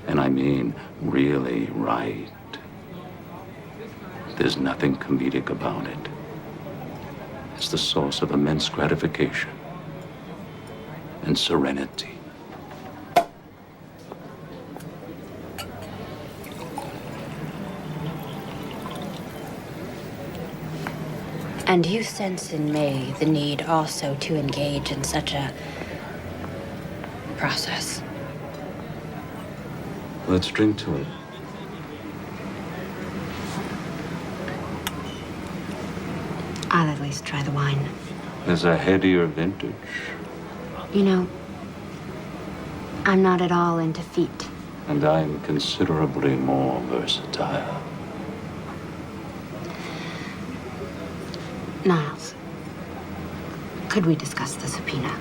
and I mean really right, there's nothing comedic about it. It's the source of immense gratification and serenity. And you sense in me the need also to engage in such a process. Let's drink to it. I'll at least try the wine. There's a headier vintage. You know, I'm not at all into feet. And I'm considerably more versatile. Niles, could we discuss the subpoena?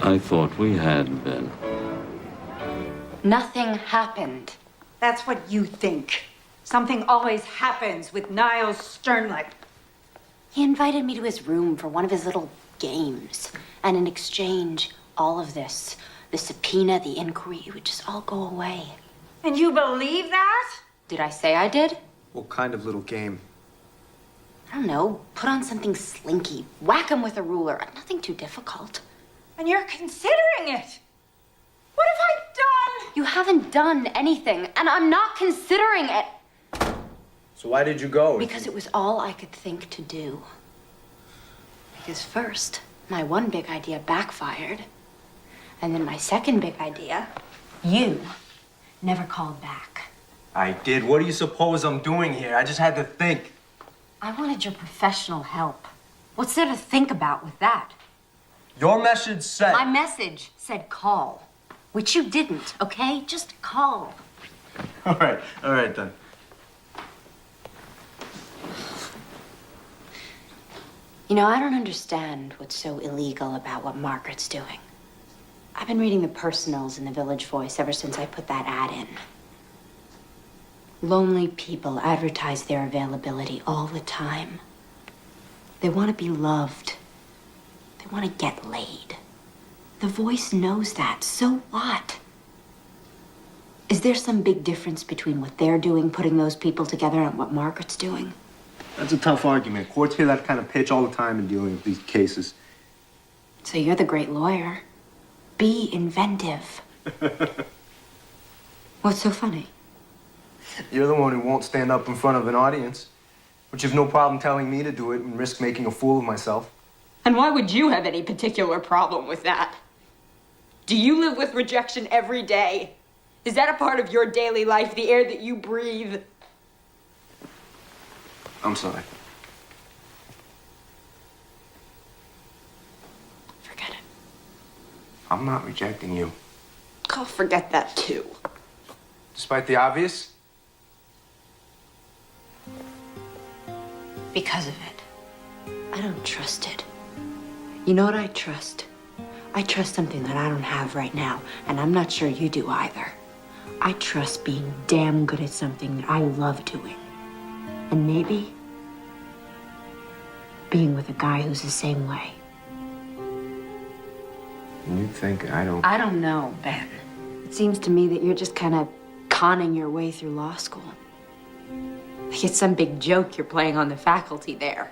I thought we had been. Nothing happened. That's what you think. Something always happens with Niles Sternleck. He invited me to his room for one of his little games. And in exchange, all of this, the subpoena, the inquiry, it would just all go away. And you believe that? Did I say I did? What kind of little game? I don't know. Put on something slinky. Whack him with a ruler. Nothing too difficult. And you're considering it. What have I done? You haven't done anything, and I'm not considering it. So why did you go? Because it was all I could think to do. Because first, my one big idea backfired. And then my second big idea, you never called back. I did. What do you suppose I'm doing here? I just had to think. I wanted your professional help. What's there to think about with that? Your message said... My message said call, which you didn't, okay? Just call. All right then. You know, I don't understand what's so illegal about what Margaret's doing. I've been reading the personals in the Village Voice ever since I put that ad in. Lonely people advertise their availability all the time. They want to be loved. They want to get laid. The Voice knows that. So what? Is there some big difference between what they're doing, putting those people together, and what Margaret's doing? That's a tough argument. Courts hear that kind of pitch all the time in dealing with these cases. So you're the great lawyer. Be inventive. What's so funny? You're the one who won't stand up in front of an audience, but you've no problem telling me to do it and risk making a fool of myself. And why would you have any particular problem with that? Do you live with rejection every day? Is that a part of your daily life, the air that you breathe? I'm sorry. Forget it. I'm not rejecting you. I'll forget that too. Despite the obvious? Because of it. I don't trust it. You know what I trust? I trust something that I don't have right now, and I'm not sure you do either. I trust being damn good at something that I love doing. And maybe being with a guy who's the same way. You think I don't... I don't know, Ben. It seems to me that you're just kind of conning your way through law school. Like it's some big joke you're playing on the faculty there.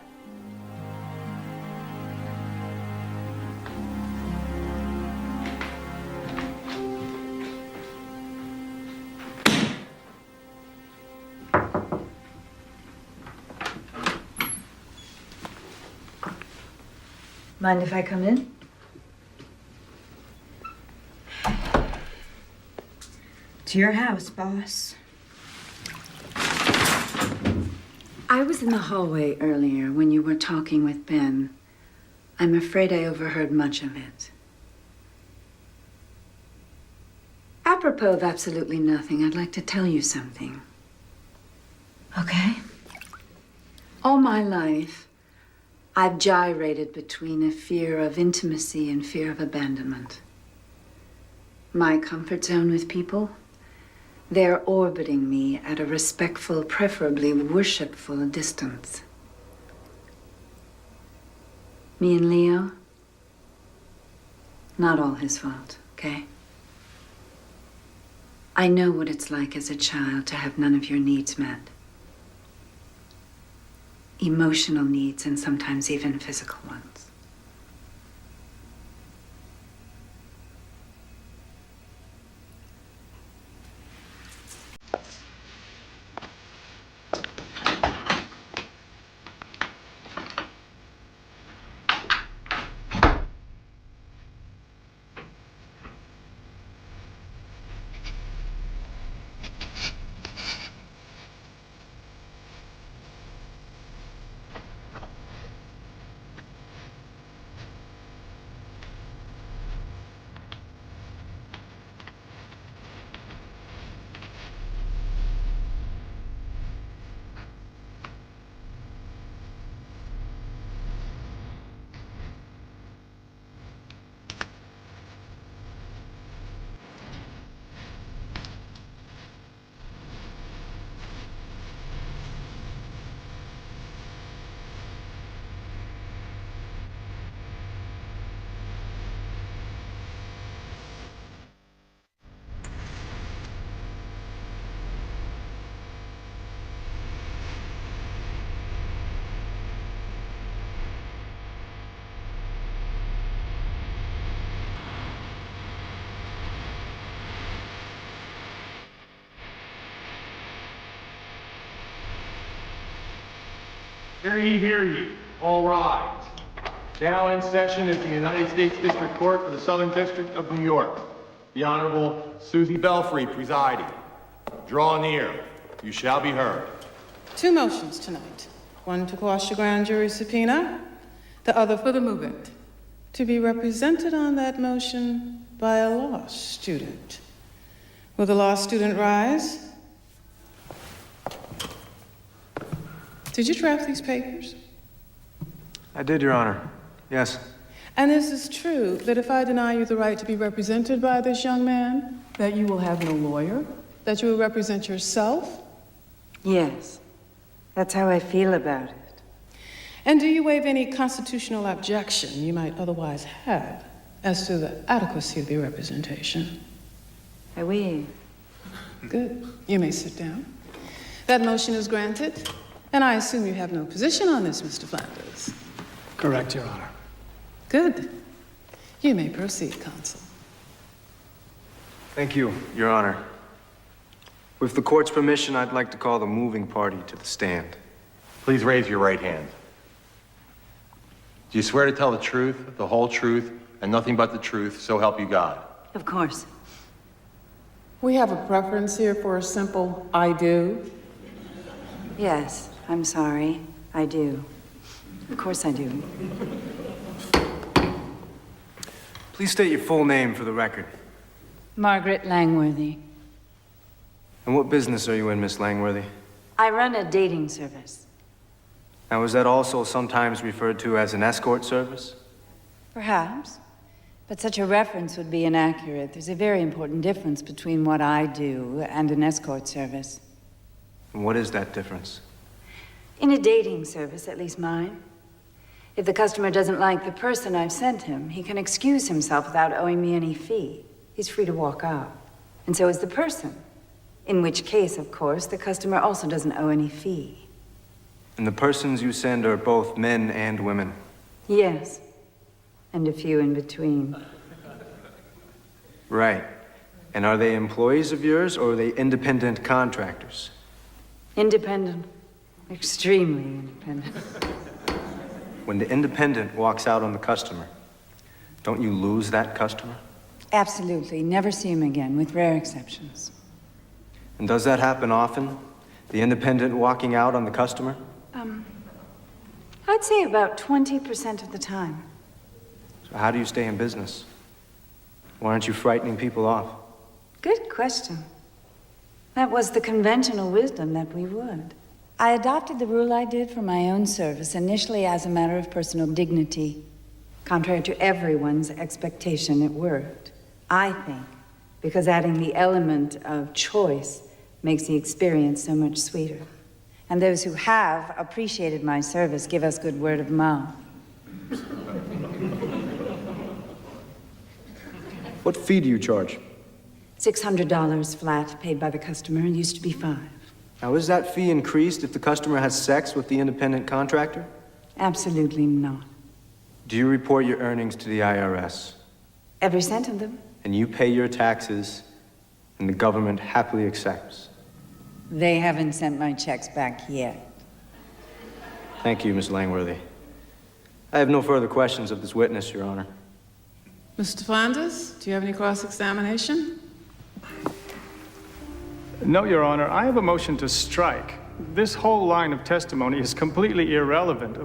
Mind if I come in? It's your house, boss. I was in the hallway earlier when you were talking with Ben. I'm afraid I overheard much of it. Apropos of absolutely nothing, I'd like to tell you something. Okay? All my life, I've gyrated between a fear of intimacy and fear of abandonment. My comfort zone with people, they're orbiting me at a respectful, preferably worshipful distance. Me and Leo, not all his fault, okay? I know what it's like as a child to have none of your needs met. Emotional needs and sometimes even physical ones. Hear ye, hear ye. All rise. Now in session is the United States District Court for the Southern District of New York. The Honorable Susie Belfry presiding. Draw near. You shall be heard. Two motions tonight. One to quash the grand jury subpoena, the other for the movement. To be represented on that motion by a law student. Will the law student rise? Did you draft these papers? I did, Your Honor. Yes. And is this true that if I deny you the right to be represented by this young man, that you will have no lawyer? That you will represent yourself? Yes. That's how I feel about it. And do you waive any constitutional objection you might otherwise have as to the adequacy of your representation? I waive. Good. You may sit down. That motion is granted, and I assume you have no position on this, Mr. Flanders. Correct, Your Honor. Good. You may proceed, counsel. Thank you, Your Honor. With the court's permission, I'd like to call the moving party to the stand. Please raise your right hand. Do you swear to tell the truth, the whole truth, and nothing but the truth, so help you God? Of course. We have a preference here for a simple I do. Yes, I'm sorry. I do. Of course I do. Please state your full name for the record. Margaret Langworthy. And what business are you in, Miss Langworthy? I run a dating service. Now, is that also sometimes referred to as an escort service? Perhaps. But such a reference would be inaccurate. There's a very important difference between what I do and an escort service. And what is that difference? In a dating service, at least mine, if the customer doesn't like the person I've sent him, he can excuse himself without owing me any fee. He's free to walk out. And so is the person. In which case, of course, the customer also doesn't owe any fee. And the persons you send are both men and women? Yes. And a few in between. Right. And are they employees of yours, or are they independent contractors? Independent. Extremely independent. When the independent walks out on the customer, don't you lose that customer? Absolutely. Never see him again, with rare exceptions. And does that happen often? The independent walking out on the customer? I'd say about 20% of the time. So how do you stay in business? Why aren't you frightening people off? Good question. That was the conventional wisdom that we would. I adopted the rule I did for my own service, initially as a matter of personal dignity. Contrary to everyone's expectation, it worked. I think, because adding the element of choice makes the experience so much sweeter. And those who have appreciated my service give us good word of mouth. What fee do you charge? $600 flat, paid by the customer, and used to be $5. Now, is that fee increased if the customer has sex with the independent contractor? Absolutely not. Do you report your earnings to the IRS? Every cent of them. And you pay your taxes, and the government happily accepts? They haven't sent my checks back yet. Thank you, Miss Langworthy. I have no further questions of this witness, Your Honor. Mr. Flanders, do you have any cross-examination? No, Your Honor. I have a motion to strike. This whole line of testimony is completely irrelevant.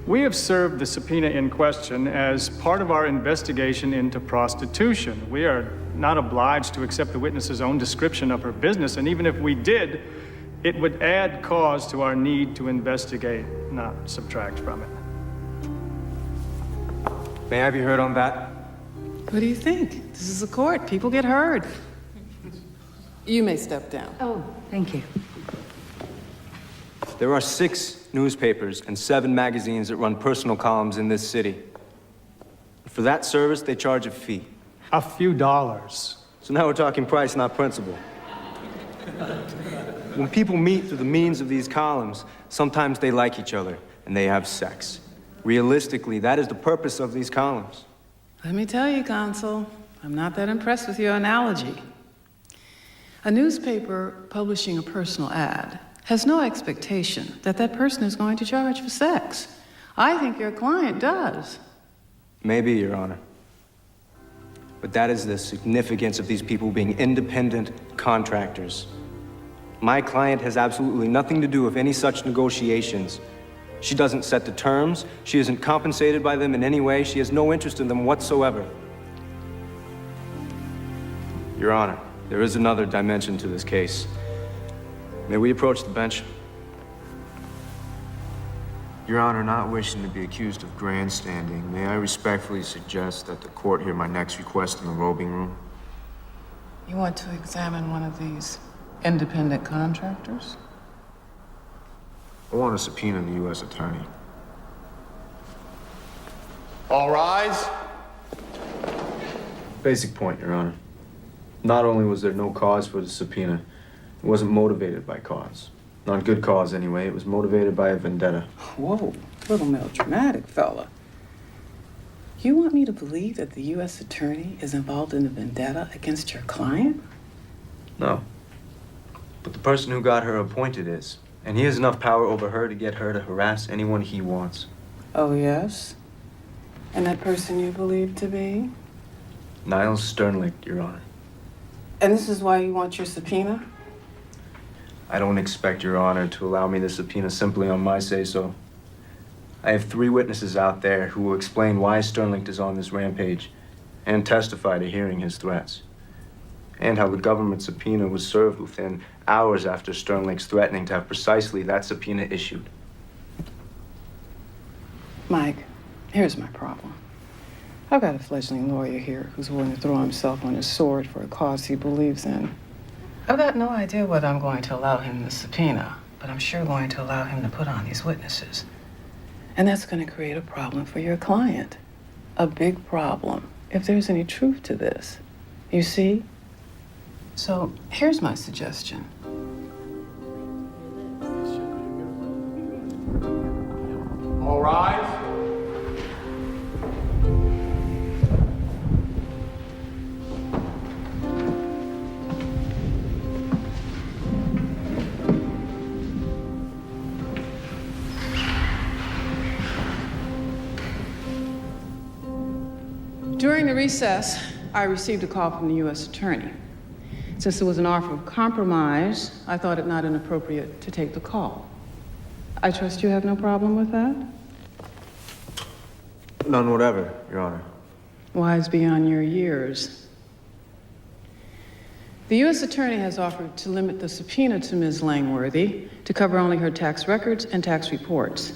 We have served the subpoena in question as part of our investigation into prostitution. We are not obliged to accept the witness's own description of her business, and even if we did, it would add cause to our need to investigate, not subtract from it. May I be heard on that? What do you think? This is a court. People get heard. You may step down. Oh, thank you. There are 6 newspapers and 7 magazines that run personal columns in this city. For that service, they charge a fee. A few dollars. So now we're talking price, not principle. When people meet through the means of these columns, sometimes they like each other and they have sex. Realistically, that is the purpose of these columns. Let me tell you, Consul, I'm not that impressed with your analogy. A newspaper publishing a personal ad has no expectation that that person is going to charge for sex. I think your client does. Maybe, Your Honor. But that is the significance of these people being independent contractors. My client has absolutely nothing to do with any such negotiations. She doesn't set the terms. She isn't compensated by them in any way. She has no interest in them whatsoever. Your Honor, there is another dimension to this case. May we approach the bench? Your Honor, not wishing to be accused of grandstanding, may I respectfully suggest that the court hear my next request in the robing room? You want to examine one of these independent contractors? I want to subpoena the U.S. Attorney. All rise. Basic point, Your Honor. Not only was there no cause for the subpoena, it wasn't motivated by cause. Not good cause, anyway. It was motivated by a vendetta. Whoa, little melodramatic fella. You want me to believe that the U.S. Attorney is involved in a vendetta against your client? No. But the person who got her appointed is. And he has enough power over her to get her to harass anyone he wants. Oh, yes? And that person you believe to be? Niles Sternlicht, Your Honor. And this is why you want your subpoena? I don't expect Your Honor to allow me the subpoena simply on my say-so. I have 3 witnesses out there who will explain why Sternlicht is on this rampage and testify to hearing his threats. And how the government subpoena was served within hours after Sternlicht's threatening to have precisely that subpoena issued. Mike, here's my problem. I've got a fledgling lawyer here who's willing to throw himself on his sword for a cause he believes in. I've got no idea whether I'm going to allow him the subpoena, but I'm sure going to allow him to put on these witnesses. And that's going to create a problem for your client. A big problem, if there's any truth to this. You see? So here's my suggestion. All rise. During the recess, I received a call from the U.S. Attorney. Since there was an offer of compromise, I thought it not inappropriate to take the call. I trust you have no problem with that? None whatever, Your Honor. Wise beyond your years. The U.S. Attorney has offered to limit the subpoena to Ms. Langworthy to cover only her tax records and tax reports.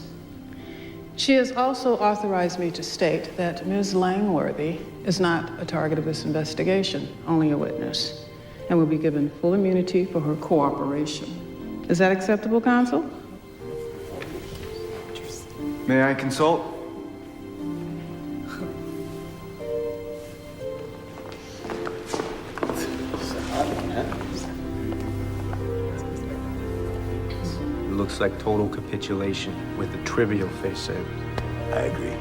She has also authorized me to state that Ms. Langworthy is not a target of this investigation, only a witness, and will be given full immunity for her cooperation. Is that acceptable, counsel? May I consult? It looks like total capitulation with a trivial face save. I agree.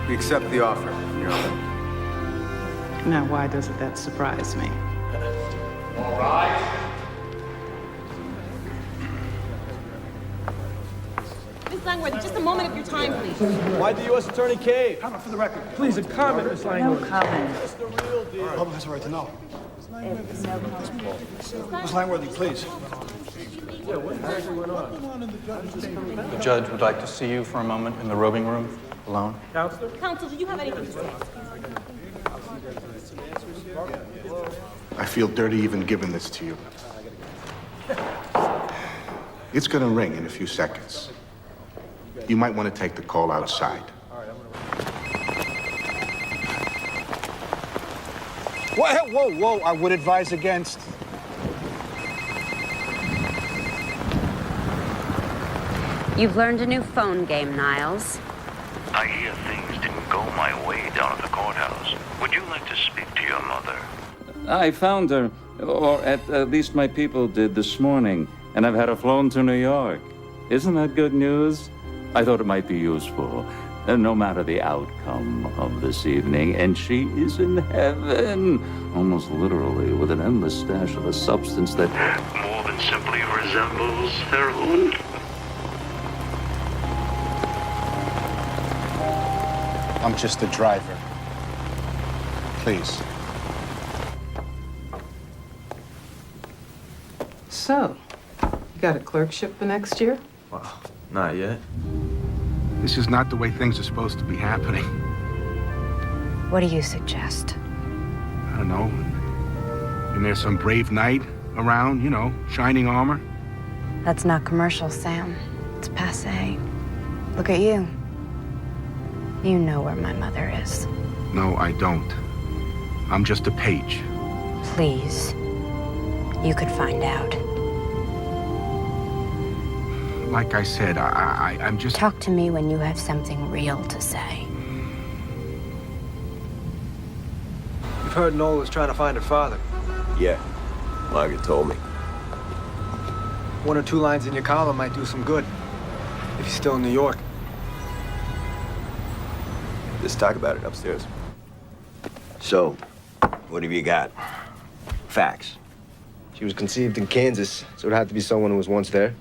We accept the offer, Your Honor. Now, why doesn't that surprise me? All rise. Miss Langworthy, just a moment of your time, please. Why did the U.S. Attorney cave? Comment for the record. Please, a comment, Miss Langworthy. No comment. That's the real deal. The public has a right to know. Miss Langworthy, please. Yeah, what actually went on? The judge would like to see you for a moment in the robing room, alone. Counselor? Counsel, do you have anything to say? I feel dirty even giving this to you. It's gonna ring in a few seconds. You might want to take the call outside. Whoa, I would advise against. You've learned a new phone game, Niles. I hear things didn't go my way down at the courthouse. Would you like to speak to your mother? I found her, or at least my people did this morning, and I've had her flown to New York. Isn't that good news? I thought it might be useful. And no matter the outcome of this evening, and she is in heaven, almost literally, with an endless stash of a substance that More than simply resembles heroin. I'm just a driver. Please. So, you got a clerkship for next year? Well, not yet. This is not the way things are supposed to be happening. What do you suggest? I don't know. And there's some brave knight around, you know, shining armor. That's not commercial, Sam. It's passé. Look at you. You know where my mother is. No, I don't. I'm just a page. Please. You could find out. Like I said, I'm just... Talk to me when you have something real to say. You've heard Nola's trying to find her father. Yeah, Margaret told me. 1 or 2 lines in your column might do some good. If he's still in New York. Let's talk about it upstairs. So, what have you got? Facts. She was conceived in Kansas, so it'd have to be someone who was once there.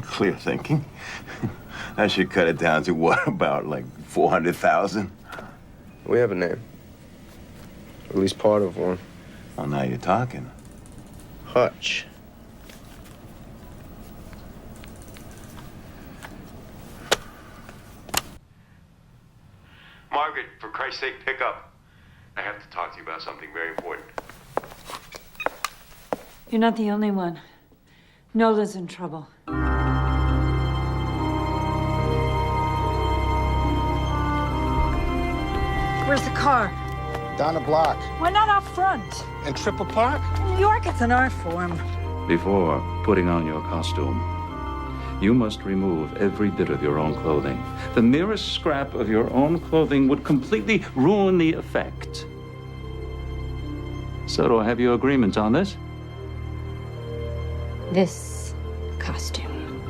Clear thinking. That should cut it down to what, about like 400,000? We have a name. Or at least part of one. Well, now you're talking. Hutch. Margaret, for Christ's sake, pick up. I have to talk to you about something very important. You're not the only one. Nola's in trouble. Where's the car? Down the block. Why not out front? In Triple Park? New York, it's an art form. Before putting on your costume, you must remove every bit of your own clothing. The merest scrap of your own clothing would completely ruin the effect. So do I have your agreement on this? This costume.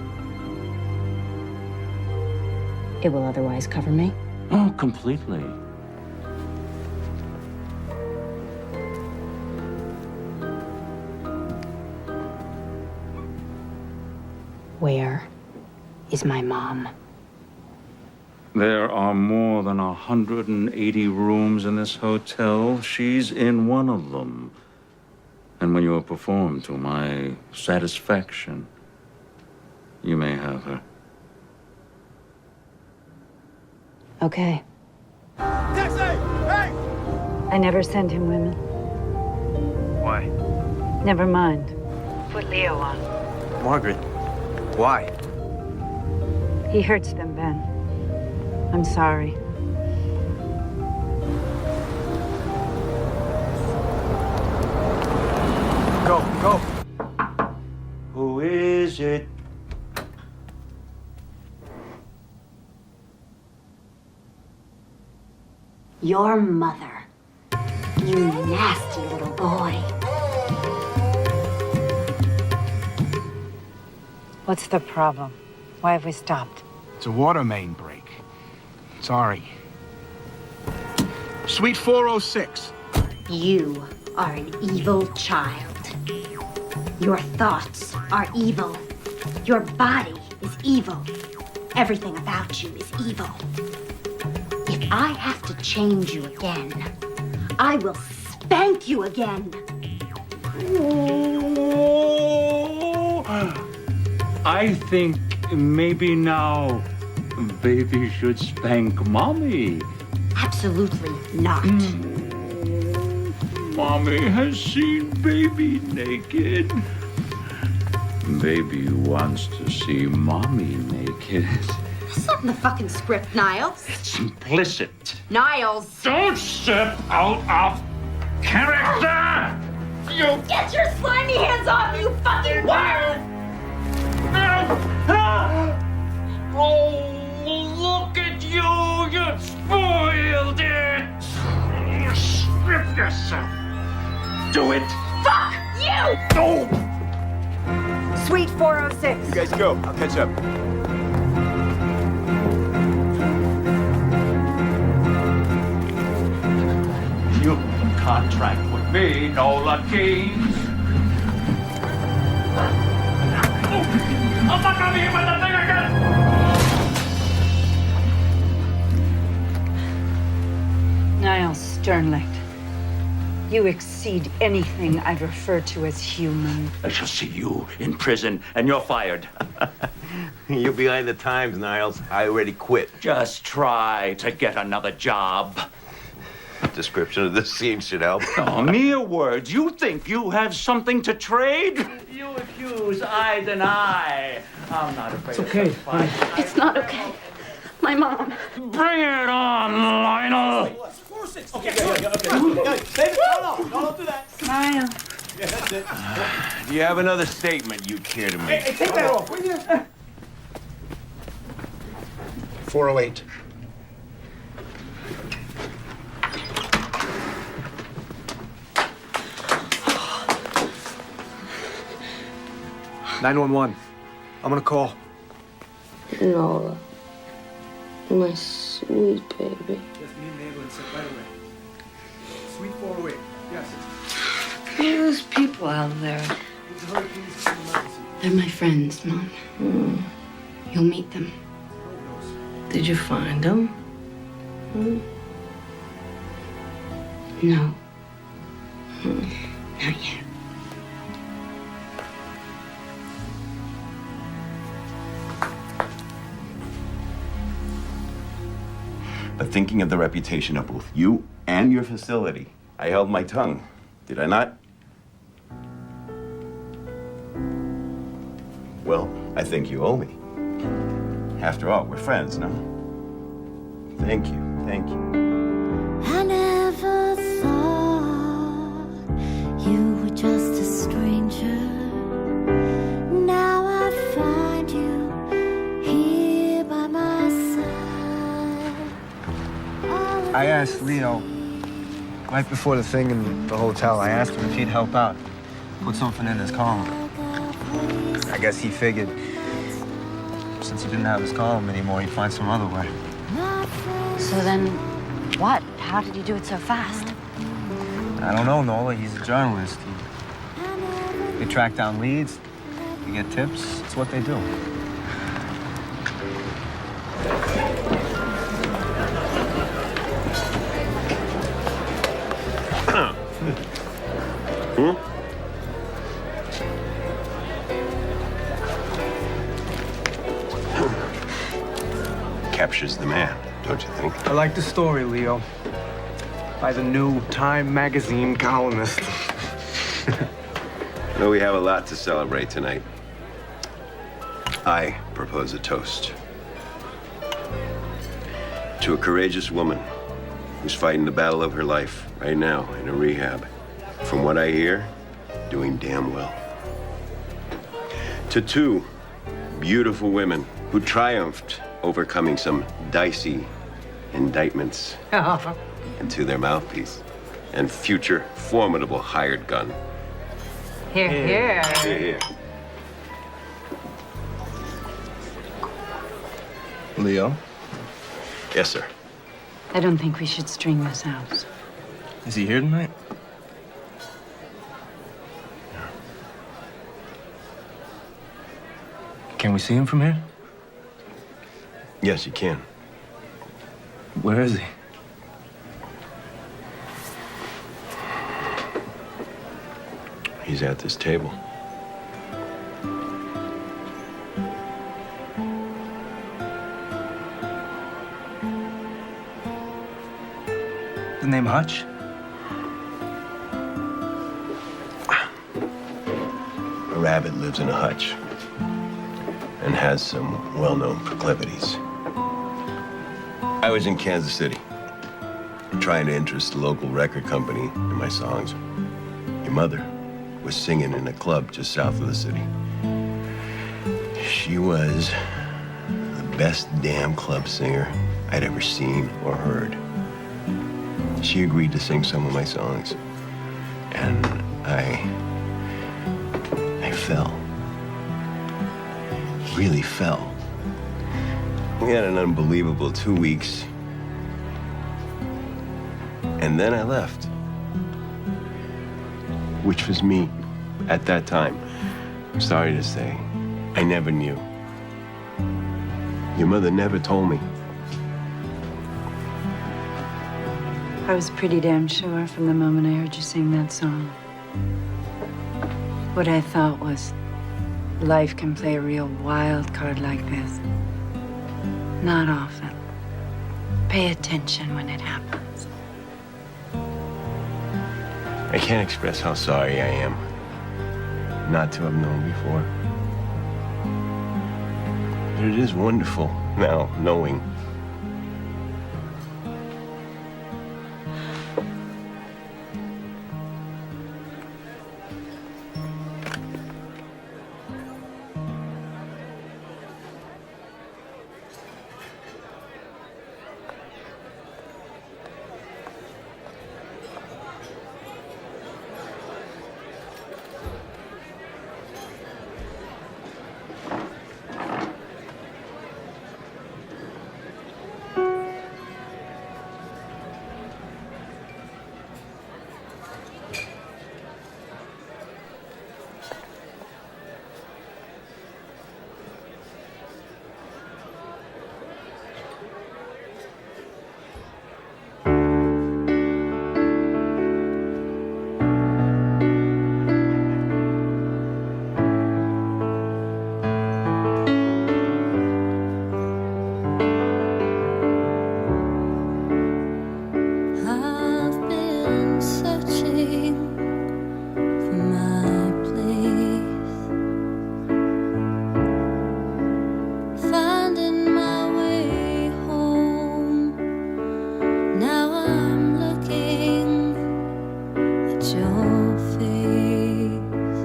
It will otherwise cover me? Oh, completely. Where is my mom? There are more than 180 rooms in this hotel. She's in one of them. And when you have performed to my satisfaction, you may have her. Okay. Taxi! Hey! I never send him women. Why? Never mind. Put Leo on. Margaret, why? He hurts them, Ben. I'm sorry. Go, go. Who is it? Your mother. You nasty little boy. What's the problem? Why have we stopped? It's a water main break. Sorry. Suite 406. You are an evil child. Your thoughts are evil. Your body is evil. Everything about you is evil. If I have to change you again, I will spank you again. I think maybe now baby should spank mommy. Absolutely not. Mommy has seen baby naked. Baby wants to see mommy naked. That's not in the fucking script, Niles. It's implicit. Niles! Don't step out of character! You get your slimy hands off, you fucking worm! Oh, look at you! You spoiled it! Strip yourself! Do it! Fuck you! No! Suite 406. You guys go. I'll catch up. Frank with me, Nola Keynes. I'm not gonna be hit by the thing again! Niles Sternlicht, you exceed anything I'd refer to as human. I shall see you in prison, and you're fired. You're behind the times, Niles. I already quit. Just try to get another job. Description of this scene should help. Oh, mere words. You think you have something to trade? You accuse, I deny. I'm not afraid. It's okay. Fine. It's not okay. My mom. Bring it on, Lionel. Okay. David, no, don't do that. Smile. Yeah, that's it. Do you have another statement you care to make? Hey, take that off, will you? 408. "911. I'm gonna call." Nola. My sweet baby. Just need an ambulance right away. Suite 408. Yes. There are those people out there. They're my friends, Mom. You'll meet them. Did you find them? No. Not yet. But thinking of the reputation of both you and your facility, I held my tongue. Did I not? Well, I think you owe me. After all, we're friends, no? Thank you. Thank you. I never thought you were just a stranger. Now I find you here by my side. I asked Leo, right before the thing in the hotel, I asked him if he'd help out. Put something in his column. I guess he figured since he didn't have his column anymore, he'd find some other way. So then, what? How did he do it so fast? I don't know, Nola. He's a journalist. They track down leads, they get tips. It's what they do. Captures the man, don't you think? I like the story, Leo. By the new Time magazine columnist. Well, we have a lot to celebrate tonight. I propose a toast to a courageous woman who's fighting the battle of her life right now in a rehab. From what I hear, doing damn well. To two beautiful women who triumphed overcoming some dicey indictments. And to their mouthpiece and future formidable hired gun. Here, here. Here, here. Leo? Yes, sir. I don't think we should string this out. Is he here tonight? Can we see him from here? Yes, you can. Where is he? He's at this table. The name Hutch? A rabbit lives in a hutch and has some well-known proclivities. I was in Kansas City, trying to interest the local record company in my songs. Your mother was singing in a club just south of the city. She was the best damn club singer I'd ever seen or heard. She agreed to sing some of my songs, and I fell. Really fell. We had an unbelievable 2 weeks. And then I left. which was me at that time. I'm sorry to say, I never knew. Your mother never told me. I was pretty damn sure from the moment I heard you sing that song. What I thought was, life can play a real wild card like this. Not often. Pay attention when it happens. I can't express how sorry I am not to have known before. But it is wonderful now knowing. I've been searching for my place, finding my way home. Now I'm looking at your face,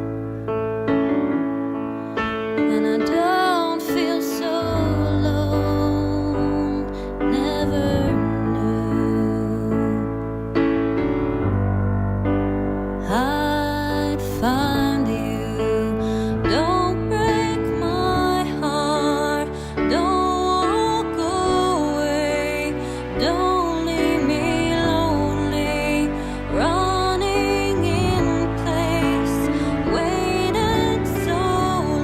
and I don't feel so alone. Never I'd find you. Don't break my heart. Don't walk away. Don't leave me lonely. Running in place. Waited so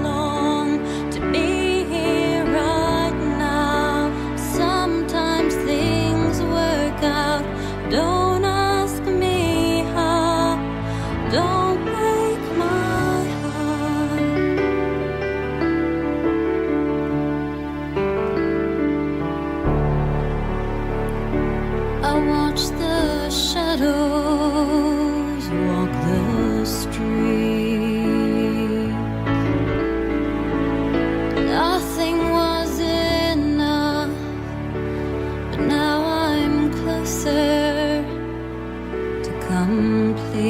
long to be here right now. Sometimes things work out. Don't ask me how. Don't break my heart. I watch the shadows walk the street. Nothing was enough, but now I'm closer to complete.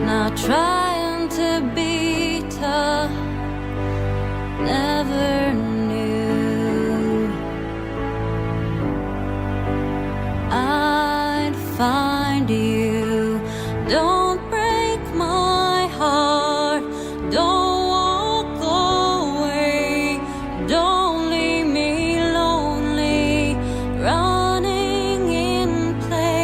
Now trying to be tough, never knew I'd find you. Don't break my heart. Don't walk away. Don't leave me lonely. Running in place.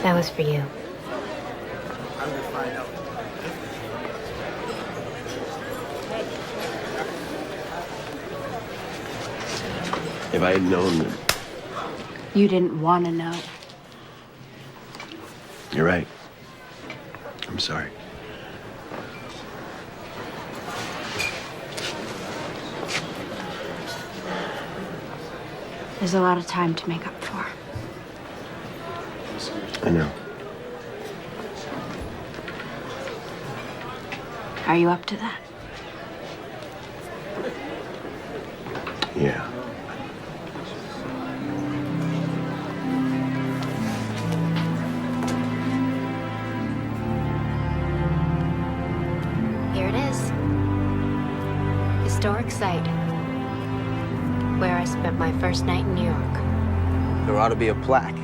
That was for you. I'm gonna find out. If I had known that. You didn't want to know. You're right. I'm sorry. There's a lot of time to make up for. I know. Are you up to that? Yeah. Here it is. Historic site. Where I spent my first night in New York. There ought to be a plaque.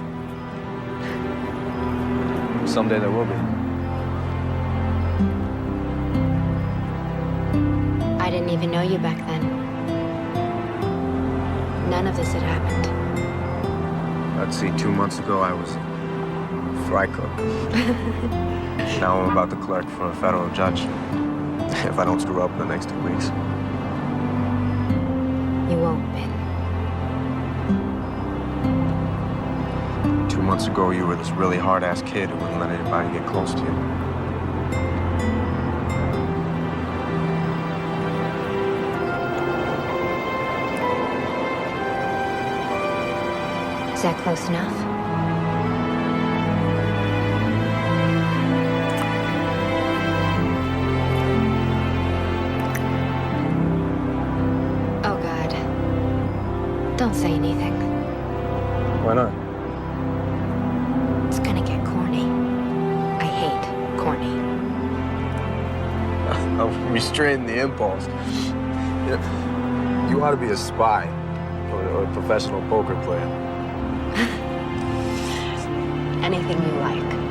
Someday there will be. I didn't even know you back then. None of this had happened. Let's see, 2 months ago I was a fry cook. Now I'm about to clerk for a federal judge. If I don't screw up in the next 2 weeks. You won't, Ben. 2 months ago you were this really hard-ass kid who wouldn't let anybody get close to you. Is that close enough? Oh, God. Don't say anything. Why not? It's gonna get corny. I hate corny. I'm restraining the impulse. You ought to be a spy or a professional poker player. Anything you like.